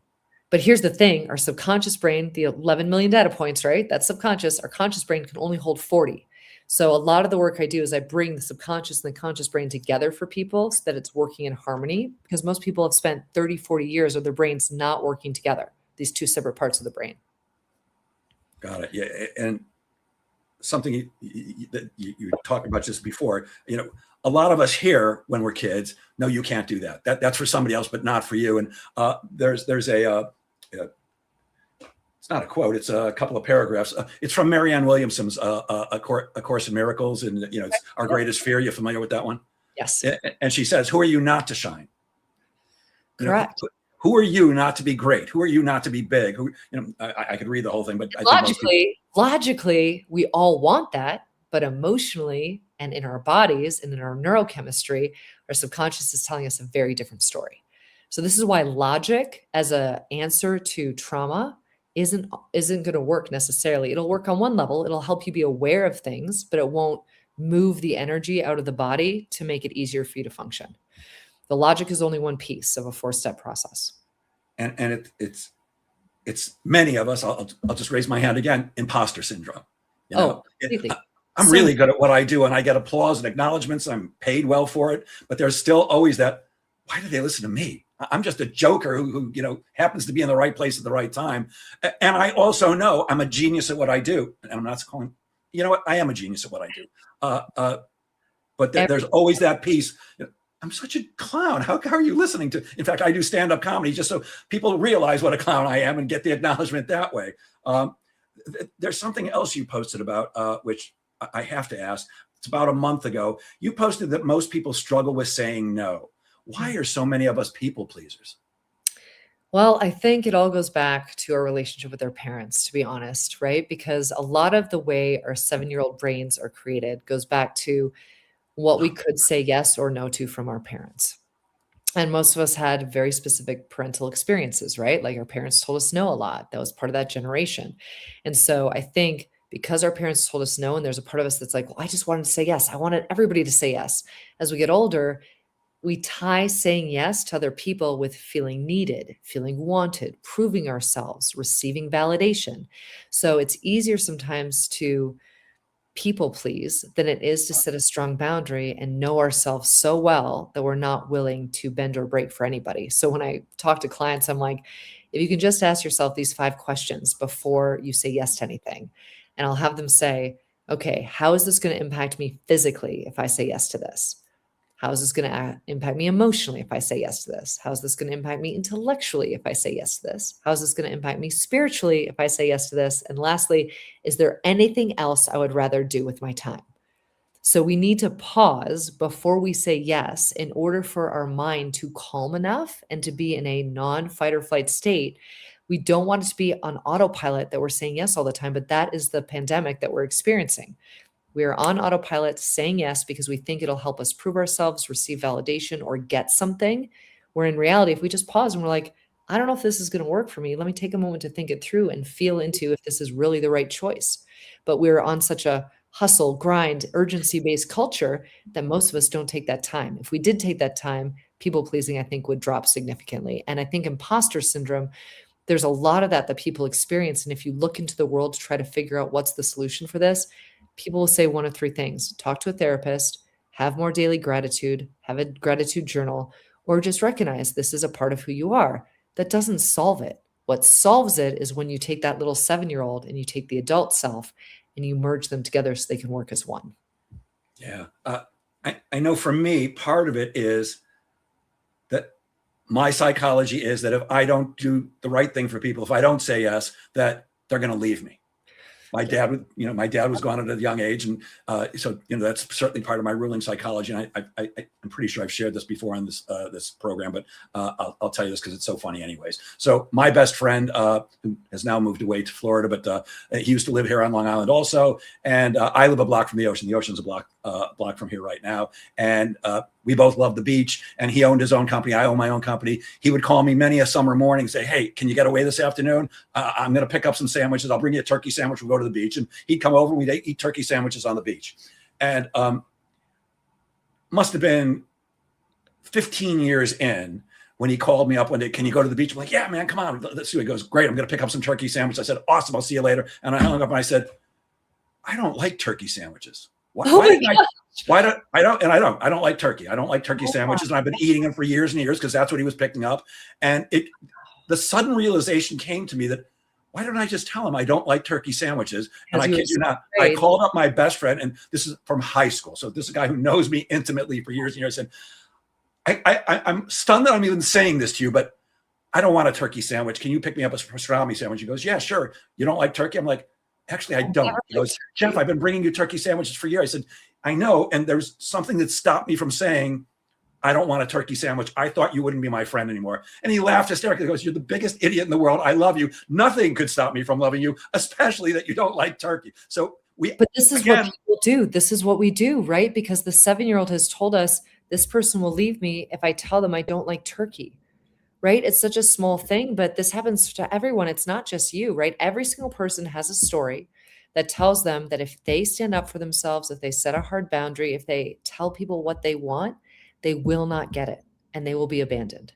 But here's the thing, our subconscious brain, the 11 million data points, right? That's subconscious. Our conscious brain can only hold 40. So a lot of the work I do is I bring the subconscious and the conscious brain together for people so that it's working in harmony, because most people have spent 30, 40 years of their brains not working together, these two separate parts of the brain. Got it. Yeah. And something that you talked about just before, a lot of us here when we're kids, no, you can't do that. That's for somebody else, but not for you. And there's it's not a quote, it's a couple of paragraphs. It's from Marianne Williamson's a Course in Miracles, and it's Our Greatest Fear. You familiar with that one? Yes. And she says, who are you not to shine? Correct. Who are you not to be great? Who are you not to be big? I could read the whole thing, but logically, we all want that, but emotionally and in our bodies and in our neurochemistry, our subconscious is telling us a very different story. So this is why logic as an answer to trauma isn't going to work necessarily. It'll work on one level. It'll help you be aware of things, but it won't move the energy out of the body to make it easier for you to function. The logic is only one piece of a 4-step process. And it's many of us, I'll just raise my hand again, imposter syndrome. I'm really good at what I do and I get applause and acknowledgments. I'm paid well for it, but there's still always that, why do they listen to me? I'm just a joker who happens to be in the right place at the right time. And I also know I'm a genius at what I do. And I'm not calling, I am a genius at what I do. But there's always that piece. I'm such a clown. How are you listening to? In fact, I do stand-up comedy just so people realize what a clown I am and get the acknowledgement that way. There's something else you posted about, which I have to ask. It's about a month ago. You posted that most people struggle with saying no. Why are so many of us people pleasers? Well, I think it all goes back to our relationship with our parents, to be honest, right? Because a lot of the way our 7-year-old brains are created goes back to what we could say yes or no to from our parents. And most of us had very specific parental experiences, right? Like our parents told us no a lot. That was part of that generation. And so I think because our parents told us no, and there's a part of us that's like, well, I just wanted to say yes. I wanted everybody to say yes. As we get older, we tie saying yes to other people with feeling needed, feeling wanted, proving ourselves, receiving validation. So it's easier sometimes to people please than it is to set a strong boundary and know ourselves so well that we're not willing to bend or break for anybody. So when I talk to clients, I'm like, if you can just ask yourself these 5 questions before you say yes to anything, and I'll have them say, okay, how is this going to impact me physically if I say yes to this? How is this going to impact me emotionally if I say yes to this? How is this going to impact me intellectually if I say yes to this? How is this going to impact me spiritually if I say yes to this? And lastly, is there anything else I would rather do with my time? So we need to pause before we say yes in order for our mind to calm enough and to be in a non-fight or flight state. We don't want it to be on autopilot that we're saying yes all the time, but that is the pandemic that we're experiencing. We are on autopilot saying yes because we think it'll help us prove ourselves, receive validation, or get something. Where in reality, if we just pause and we're like, I don't know if this is going to work for me. Let me take a moment to think it through and feel into if this is really the right choice. But we're on such a hustle, grind, urgency based culture that most of us don't take that time. If we did take that time, people pleasing, I think, would drop significantly. And I think imposter syndrome, there's a lot of that people experience. And if you look into the world to try to figure out what's the solution for this, people will say one of three things: talk to a therapist, have more daily gratitude, have a gratitude journal, or just recognize this is a part of who you are. That doesn't solve it. What solves it is when you take that little 7-year-old and you take the adult self and you merge them together so they can work as one. Yeah. I know for me, part of it is that my psychology is that if I don't do the right thing for people, if I don't say yes, that they're going to leave me. My dad, my dad was gone at a young age, and so that's certainly part of my ruling psychology. And I'm pretty sure I've shared this before on this program, but I'll tell you this because it's so funny, anyways. So my best friend, who has now moved away to Florida, but he used to live here on Long Island also, and I live a block from the ocean. The ocean's a block from here right now, and we both love the beach, and he owned his own company. I own my own company. He would call me many a summer morning and say, hey, can you get away this afternoon? I'm going to pick up some sandwiches. I'll bring you a turkey sandwich. We'll go to the beach. And he'd come over and we'd eat turkey sandwiches on the beach. And must have been 15 years in when he called me up one day, can you go to the beach? I'm like, yeah, man, come on. Let's see. He goes, great. I'm going to pick up some turkey sandwiches. I said, awesome. I'll see you later. And I hung up and I said, I don't like turkey sandwiches. I don't like turkey. I don't like turkey sandwiches. And I've been eating them for years and years because that's what he was picking up. And the sudden realization came to me that, why don't I just tell him I don't like turkey sandwiches? And I kid you not, I called up my best friend, and this is from high school. So this is a guy who knows me intimately for years and years. I said, I'm stunned that I'm even saying this to you, but I don't want a turkey sandwich. Can you pick me up a pastrami sandwich? He goes, yeah, sure. You don't like turkey? I'm like, actually, I don't. He goes, Jeff, I've been bringing you turkey sandwiches for years. I said, I know. And there's something that stopped me from saying, I don't want a turkey sandwich. I thought you wouldn't be my friend anymore. And he laughed hysterically. He goes, you're the biggest idiot in the world. I love you. Nothing could stop me from loving you, especially that you don't like turkey. So but this is what people do. This is what we do, right? Because the 7-year-old has told us this person will leave me if I tell them I don't like turkey, right? It's such a small thing, but this happens to everyone. It's not just you, right? Every single person has a story that tells them that if they stand up for themselves, if they set a hard boundary, if they tell people what they want, they will not get it and they will be abandoned.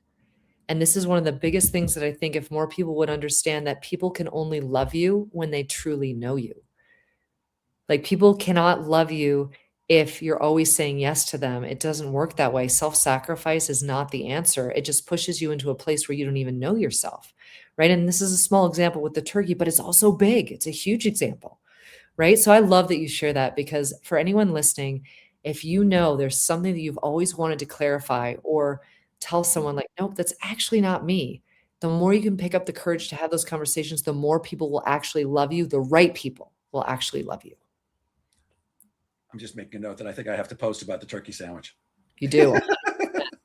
And this is one of the biggest things that I think if more people would understand, that people can only love you when they truly know you. Like, people cannot love you if you're always saying yes to them. It doesn't work that way. Self-sacrifice is not the answer. It just pushes you into a place where you don't even know yourself, right? And this is a small example with the turkey, but it's also big. It's a huge example, right? So I love that you share that, because for anyone listening, if you know there's something that you've always wanted to clarify or tell someone like, nope, that's actually not me, the more you can pick up the courage to have those conversations, the more people will actually love you. The right people will actually love you. I'm just making a note that I think I have to post about the turkey sandwich. You do.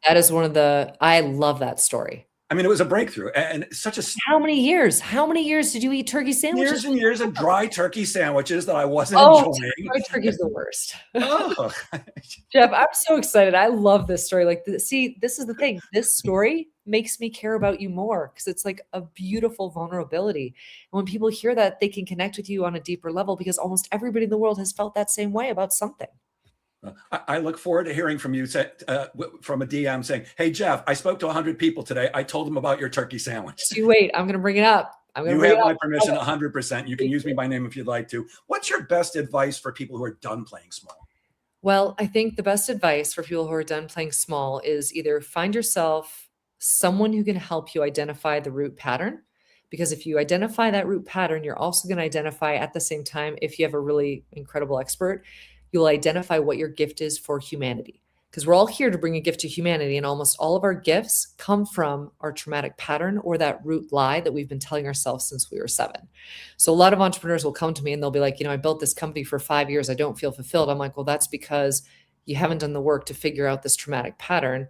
That is I love that story. I mean, it was a breakthrough, and such a. How many years? How many years did you eat turkey sandwiches? Years and years of dry turkey sandwiches that I wasn't enjoying. Dry turkey's the worst. Oh. Jeff, I'm so excited. I love this story. Like, see, this is the thing. This story makes me care about you more because it's like a beautiful vulnerability. And when people hear that, they can connect with you on a deeper level, because almost everybody in the world has felt that same way about something. I look forward to hearing from you from a DM saying, hey, Jeff, I spoke to 100 people today. I told them about your turkey sandwich. You wait. I'm going to bring it up. You have my permission 100%. You can use me by name if you'd like to. What's your best advice for people who are done playing small? Well, I think the best advice for people who are done playing small is either find yourself someone who can help you identify the root pattern. Because if you identify that root pattern, you're also going to identify at the same time, if you have a really incredible expert, you'll identify what your gift is for humanity. Because we're all here to bring a gift to humanity, and almost all of our gifts come from our traumatic pattern or that root lie that we've been telling ourselves since we were 7. So a lot of entrepreneurs will come to me and they'll be like, I built this company for 5 years. I don't feel fulfilled. I'm like, well, that's because you haven't done the work to figure out this traumatic pattern.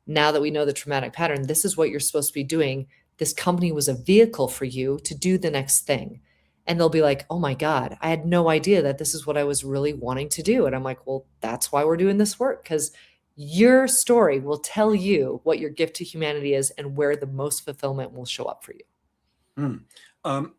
Now that we know the traumatic pattern, this is what you're supposed to be doing. This company was a vehicle for you to do the next thing. And they'll be like, oh my God, I had no idea that this is what I was really wanting to do. And I'm like, well, that's why we're doing this work, because your story will tell you what your gift to humanity is and where the most fulfillment will show up for you. Hmm. Um,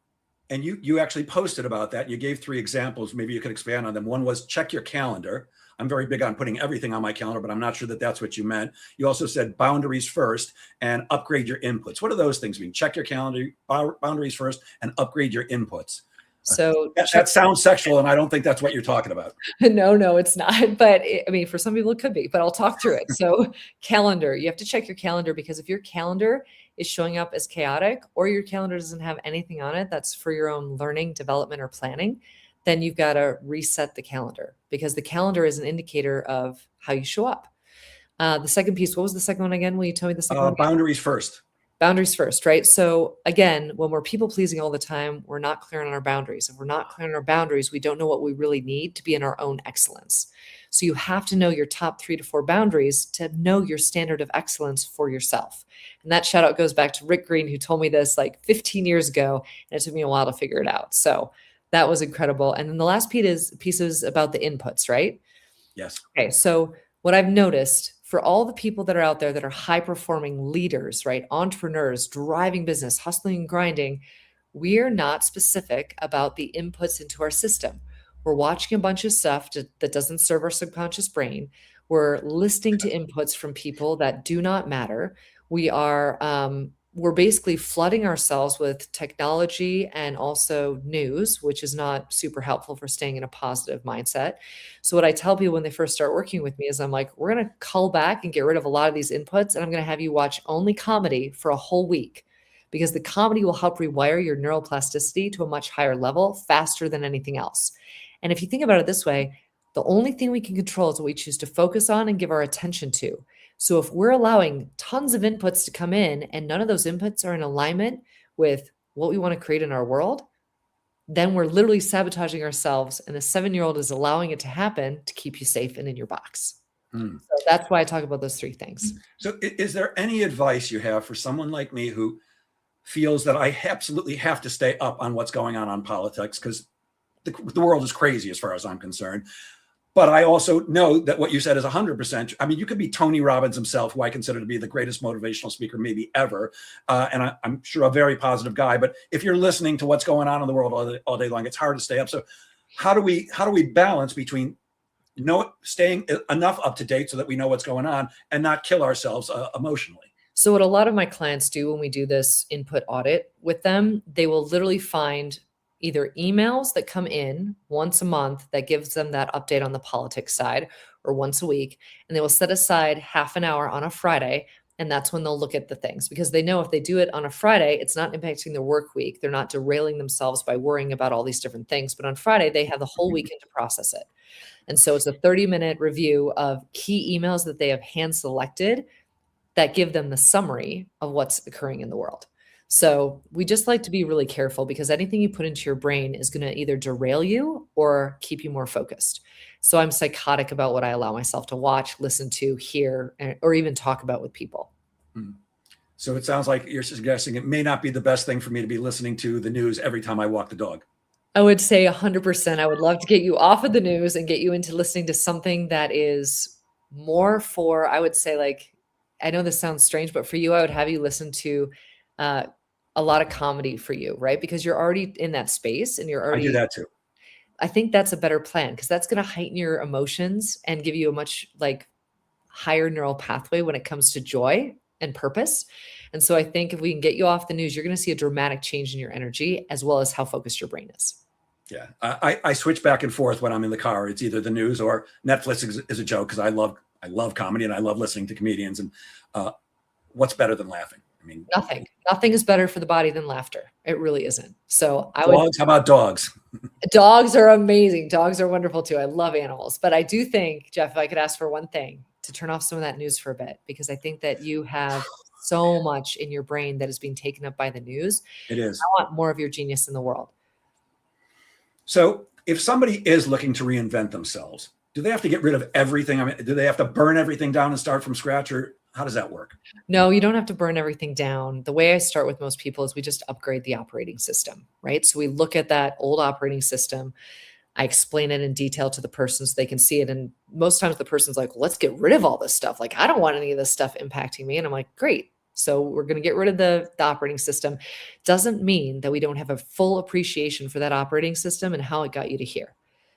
and you actually posted about that. You gave 3 examples. Maybe you could expand on them. One was check your calendar. I'm very big on putting everything on my calendar, but I'm not sure that that's what you meant. You also said boundaries first and upgrade your inputs. What do those things mean? Check your calendar, boundaries first, and upgrade your inputs. So That sounds sexual, and I don't think that's what you're talking about. no, it's not. But I mean, for some people it could be, but I'll talk through it. So calendar, you have to check your calendar, because if your calendar is showing up as chaotic, or your calendar doesn't have anything on it that's for your own learning, development, or planning, then you've got to reset the calendar, because the calendar is an indicator of how you show up. The second piece, what was the second one again? Will you tell me the second one again? Boundaries first. Boundaries first, right? So again, when we're people pleasing all the time, we're not clear on our boundaries. If we're not clear on our boundaries, we don't know what we really need to be in our own excellence. So you have to know your top 3 to 4 boundaries to know your standard of excellence for yourself. And that shout out goes back to Rick Green, who told me this like 15 years ago, and it took me a while to figure it out. So that was incredible. And then the last piece is about the inputs, right? Yes. Okay, so what I've noticed for all the people that are out there that are high performing leaders, right? Entrepreneurs, driving business, hustling and grinding, we're not specific about the inputs into our system. We're watching a bunch of stuff that doesn't serve our subconscious brain. We're listening to inputs from people that do not matter. We're basically flooding ourselves with technology and also news, which is not super helpful for staying in a positive mindset. So what I tell people when they first start working with me is I'm like, we're going to cull back and get rid of a lot of these inputs, and I'm going to have you watch only comedy for a whole week, because the comedy will help rewire your neuroplasticity to a much higher level faster than anything else. And if you think about it this way, the only thing we can control is what we choose to focus on and give our attention to. So if we're allowing tons of inputs to come in and none of those inputs are in alignment with what we want to create in our world, then we're literally sabotaging ourselves. And the 7-year-old is allowing it to happen to keep you safe and in your box. Hmm. So that's why I talk about those 3 things. So is there any advice you have for someone like me who feels that I absolutely have to stay up on what's going on politics, because the world is crazy as far as I'm concerned? But I also know that what you said is 100%. I mean, you could be Tony Robbins himself, who I consider to be the greatest motivational speaker maybe ever. And I'm sure a very positive guy. But if you're listening to what's going on in the world all day long, it's hard to stay up. So how do we balance between staying enough up to date so that we know what's going on and not kill ourselves emotionally? So what a lot of my clients do when we do this input audit with them, they will literally find either emails that come in once a month that gives them that update on the politics side, or once a week, and they will set aside half an hour on a Friday, and that's when they'll look at the things, because they know if they do it on a Friday, it's not impacting their work week. They're not derailing themselves by worrying about all these different things. But on Friday, they have the whole weekend to process it. And so it's a 30-minute review of key emails that they have hand selected that give them the summary of what's occurring in the world. So we just like to be really careful, because anything you put into your brain is going to either derail you or keep you more focused. So I'm psychotic about what I allow myself to watch, listen to, hear, or even talk about with people. So it sounds like you're suggesting it may not be the best thing for me to be listening to the news every time I walk the dog. I would say 100%. I would love to get you off of the news and get you into listening to something that is more for, I would say, like, I know this sounds strange, but for you, I would have you listen to a lot of comedy for you, right? Because you're already in that space and you're already— I do that too. I think that's a better plan, because that's going to heighten your emotions and give you a much like higher neural pathway when it comes to joy and purpose. And so I think if we can get you off the news, you're going to see a dramatic change in your energy, as well as how focused your brain is. Yeah, I switch back and forth when I'm in the car. It's either the news or Netflix is a joke, because I love comedy and I love listening to comedians. And what's better than laughing? I mean, Nothing is better for the body than laughter. It really isn't. So dogs, how about dogs? Dogs are amazing. Dogs are wonderful too. I love animals. But I do think, Jeff, if I could ask for one thing, to turn off some of that news for a bit, because I think that you have so much in your brain that is being taken up by the news. It is. I want more of your genius in the world. So if somebody is looking to reinvent themselves, do they have to get rid of everything? I mean, do they have to burn everything down and start from scratch? Or How does that work? No, you don't have to burn everything down. The way I start with most people is we just upgrade the operating system, right? So we look at that old operating system. I explain it in detail to the person so they can see it. And most times the person's like, let's get rid of all this stuff. Like, I don't want any of this stuff impacting me. And I'm like, great. So we're going to get rid of the operating system. Doesn't mean that we don't have a full appreciation for that operating system and how it got you to here.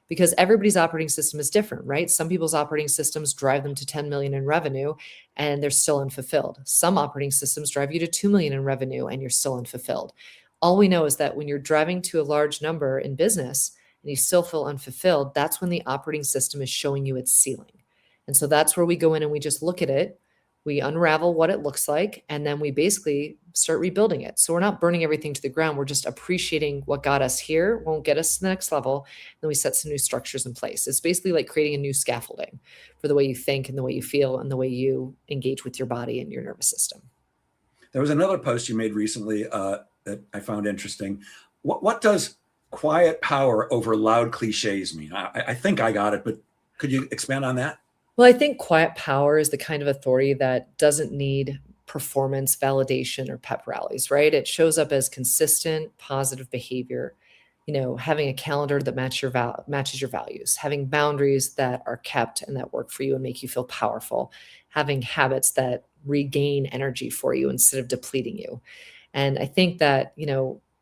Because everybody's operating system is different, right? Some people's operating systems drive them to 10 million in revenue and they're still unfulfilled. Some operating systems drive you to 2 million in revenue and you're still unfulfilled. All we know is that when you're driving to a large number in business, and you still feel unfulfilled, that's when the operating system is showing you its ceiling. And so that's where we go in and we just look at it, we unravel what it looks like, and then we basically start rebuilding it. So we're not burning everything to the ground. We're just appreciating what got us here, won't get us to the next level. Then we set some new structures in place. It's basically like creating a new scaffolding for the way you think and the way you feel and the way you engage with your body and your nervous system. There was another post you made recently that I found interesting. What does quiet power over loud cliches mean? I think I got it, but could you expand on that? Well, I think quiet power is the kind of authority that doesn't need performance validation or pep rallies, right? It shows up as consistent, positive behavior, having a calendar that matches your values, having boundaries that are kept and that work for you and make you feel powerful, having habits that regain energy for you instead of depleting you. And I think that,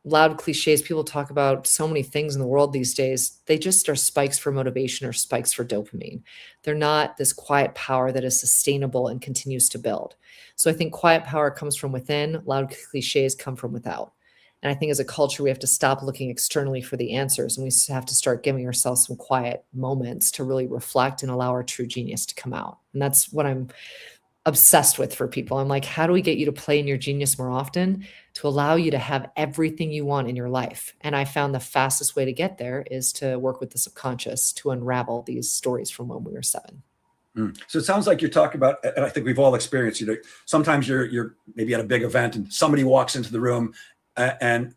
loud cliches, people talk about so many things in the world these days. They just are spikes for motivation or spikes for dopamine. They're not this quiet power that is sustainable and continues to build. So I think quiet power comes from within, loud cliches come from without. And I think as a culture, we have to stop looking externally for the answers and we have to start giving ourselves some quiet moments to really reflect and allow our true genius to come out. And that's what I'm obsessed with for people. I'm like, how do we get you to play in your genius more often to allow you to have everything you want in your life? And I found the fastest way to get there is to work with the subconscious to unravel these stories from when we were 7. So it sounds like you're talking about, and I think we've all experienced, sometimes you're maybe at a big event and somebody walks into the room and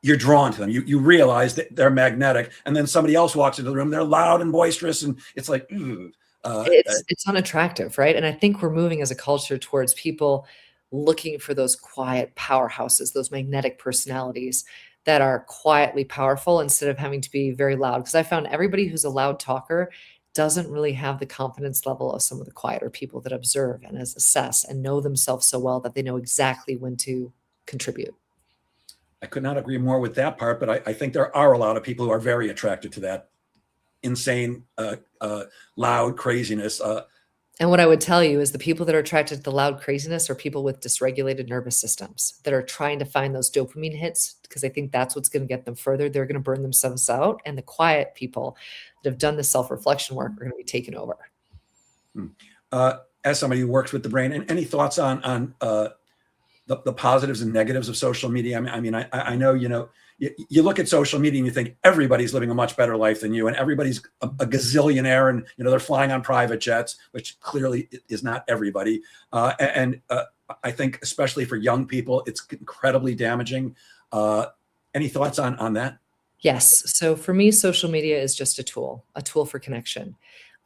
you're drawn to them. You realize that they're magnetic, and then somebody else walks into the room, they're loud and boisterous, and it's like, it's unattractive, right? And I think we're moving as a culture towards people looking for those quiet powerhouses, those magnetic personalities that are quietly powerful instead of having to be very loud. Because I found everybody who's a loud talker doesn't really have the confidence level of some of the quieter people that observe and assess and know themselves so well that they know exactly when to contribute. I could not agree more with that part, but I think there are a lot of people who are very attracted to that insane, loud craziness. And what I would tell you is the people that are attracted to the loud craziness are people with dysregulated nervous systems that are trying to find those dopamine hits because they think that's what's going to get them further. They're going to burn themselves out. And the quiet people that have done the self-reflection work are going to be taken over. As somebody who works with the brain, and any thoughts on the positives and negatives of social media? I know, you look at social media and you think everybody's living a much better life than you, and everybody's a gazillionaire, and they're flying on private jets, which clearly is not everybody. I think especially for young people, it's incredibly damaging. Any thoughts on that? Yes. So for me, social media is just a tool for connection.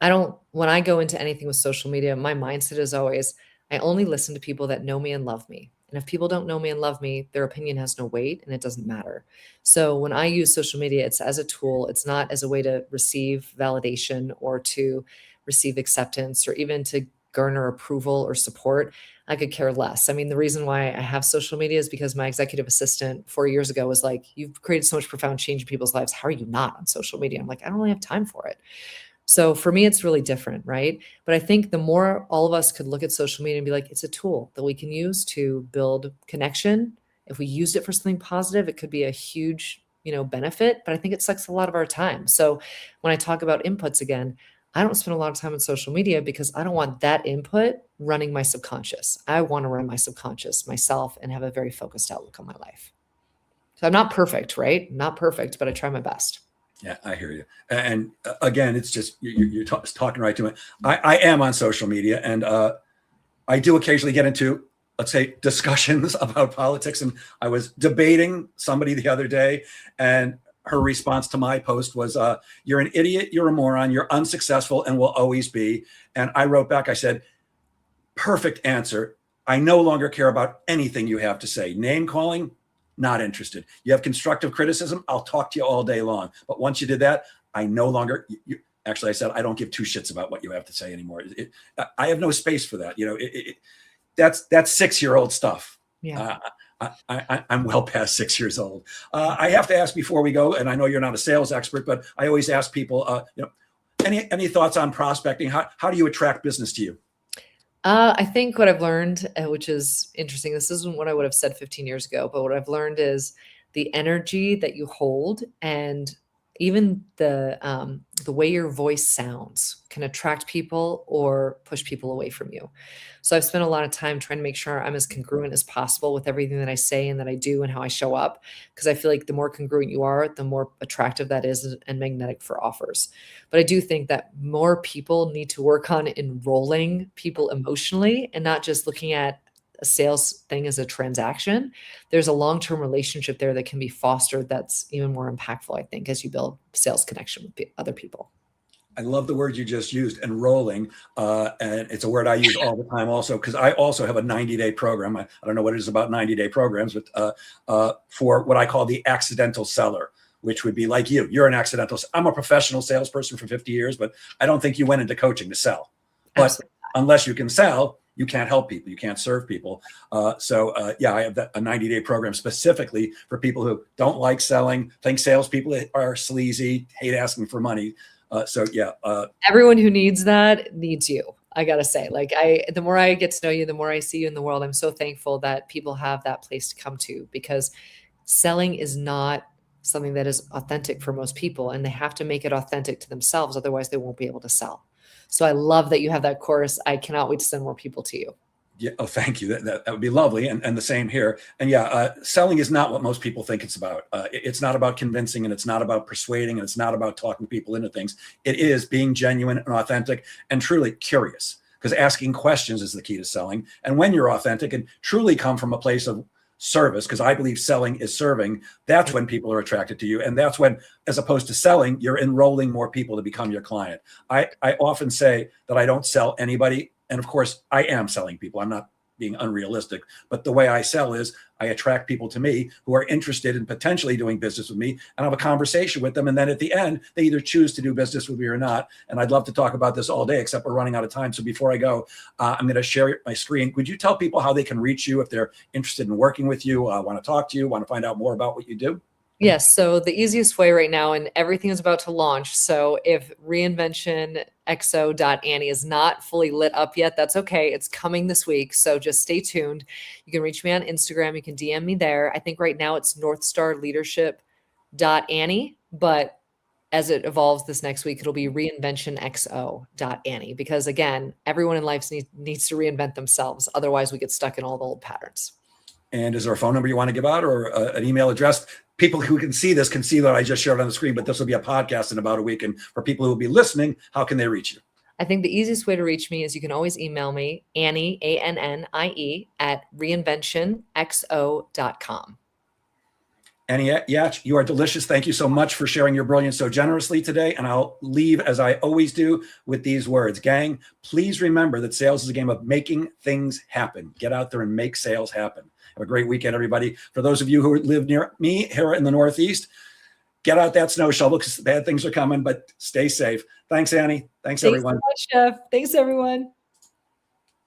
When I go into anything with social media, my mindset is always, I only listen to people that know me and love me. And if people don't know me and love me, their opinion has no weight and it doesn't matter. So when I use social media, it's as a tool. It's not as a way to receive validation or to receive acceptance or even to garner approval or support. I could care less. The reason why I have social media is because my executive assistant 4 years ago was like, you've created so much profound change in people's lives. How are you not on social media? I'm like, I don't really have time for it. So for me, it's really different, right? But I think the more all of us could look at social media and be like, it's a tool that we can use to build connection. If we used it for something positive, it could be a huge, benefit, but I think it sucks a lot of our time. So when I talk about inputs again, I don't spend a lot of time on social media because I don't want that input running my subconscious. I want to run my subconscious myself and have a very focused outlook on my life. So I'm not perfect, right? Not perfect, but I try my best. Yeah, I hear you. And again, it's just you're talking right to it. I am on social media, and I do occasionally get into, let's say, discussions about politics. And I was debating somebody the other day, and her response to my post was, "You're an idiot. You're a moron. You're unsuccessful, and will always be." And I wrote back. I said, Perfect answer. I no longer care about anything you have to say. Name calling, not interested. You have constructive criticism, I'll talk to you all day long. But once you did that, I no longer, actually, I said, I don't give two shits about what you have to say anymore. I have no space for that. That's 6-year-old stuff. Yeah. I'm well past 6 years old. I have to ask before we go, and I know you're not a sales expert, but I always ask people, any thoughts on prospecting? How do you attract business to you? I think what I've learned, which is interesting, this isn't what I would have said 15 years ago, but what I've learned is the energy that you hold and even the way your voice sounds can attract people or push people away from you. So I've spent a lot of time trying to make sure I'm as congruent as possible with everything that I say and that I do and how I show up, because I feel like the more congruent you are, the more attractive that is and magnetic for offers. But I do think that more people need to work on enrolling people emotionally and not just looking at a sales thing as a transaction. There's a long-term relationship there that can be fostered that's even more impactful, I think, as you build sales connection with other people. I love the word you just used, enrolling. And it's a word I use all the time also, because I also have a 90-day program. I don't know what it is about 90-day programs, but for what I call the accidental seller, which would be like you. You're an accidental. I'm a professional salesperson for 50 years, but I don't think you went into coaching to sell. But Absolutely. unless you can sell, you can't help people. You can't serve people. Yeah, I have a 90-day program specifically for people who don't like selling, think salespeople are sleazy, hate asking for money. Everyone who needs that needs you. I gotta say, the more I get to know you, the more I see you in the world. I'm so thankful that people have that place to come to, because selling is not something that is authentic for most people, and they have to make it authentic to themselves. Otherwise they won't be able to sell. So I love that you have that course. I cannot wait to send more people to you. Yeah. Oh, thank you. That would be lovely. And the same here. And yeah, selling is not what most people think it's about. It's not about convincing, and it's not about persuading, and it's not about talking people into things. It is being genuine and authentic and truly curious, because asking questions is the key to selling. And when you're authentic and truly come from a place of service, because I believe selling is serving, that's when people are attracted to you. And that's when, as opposed to selling, you're enrolling more people to become your client. I often say that I don't sell anybody. And of course, I am selling people. I'm not being unrealistic, but the way I sell is I attract people to me who are interested in potentially doing business with me, and have a conversation with them. And then at the end, they either choose to do business with me or not. And I'd love to talk about this all day, except we're running out of time. So before I go, I'm going to share my screen. Would you tell people how they can reach you if they're interested in working with you, want to talk to you, want to find out more about what you do? Yes. So the easiest way right now, and everything is about to launch. So if reinventionxo.annie is not fully lit up yet, that's okay. It's coming this week. So just stay tuned. You can reach me on Instagram. You can DM me there. I think right now it's northstarleadership.annie, but as it evolves this next week, it'll be reinventionxo.annie, because again, everyone in life needs to reinvent themselves. Otherwise we get stuck in all the old patterns. And is there a phone number you want to give out, or an email address? People who can see this can see that I just shared on the screen, but this will be a podcast in about a week. And for people who will be listening, how can they reach you? I think the easiest way to reach me is you can always email me, Annie, ANNIE, at reinventionxo.com. Annie Yatch, you are delicious. Thank you so much for sharing your brilliance so generously today. And I'll leave, as I always do, with these words. Gang, please remember that sales is a game of making things happen. Get out there and make sales happen. Have a great weekend, everybody. For those of you who live near me here in the Northeast, get out that snow shovel, because bad things are coming, but stay safe. Thanks, Annie. Thanks, everyone. Thanks so much, Jeff. Thanks, everyone.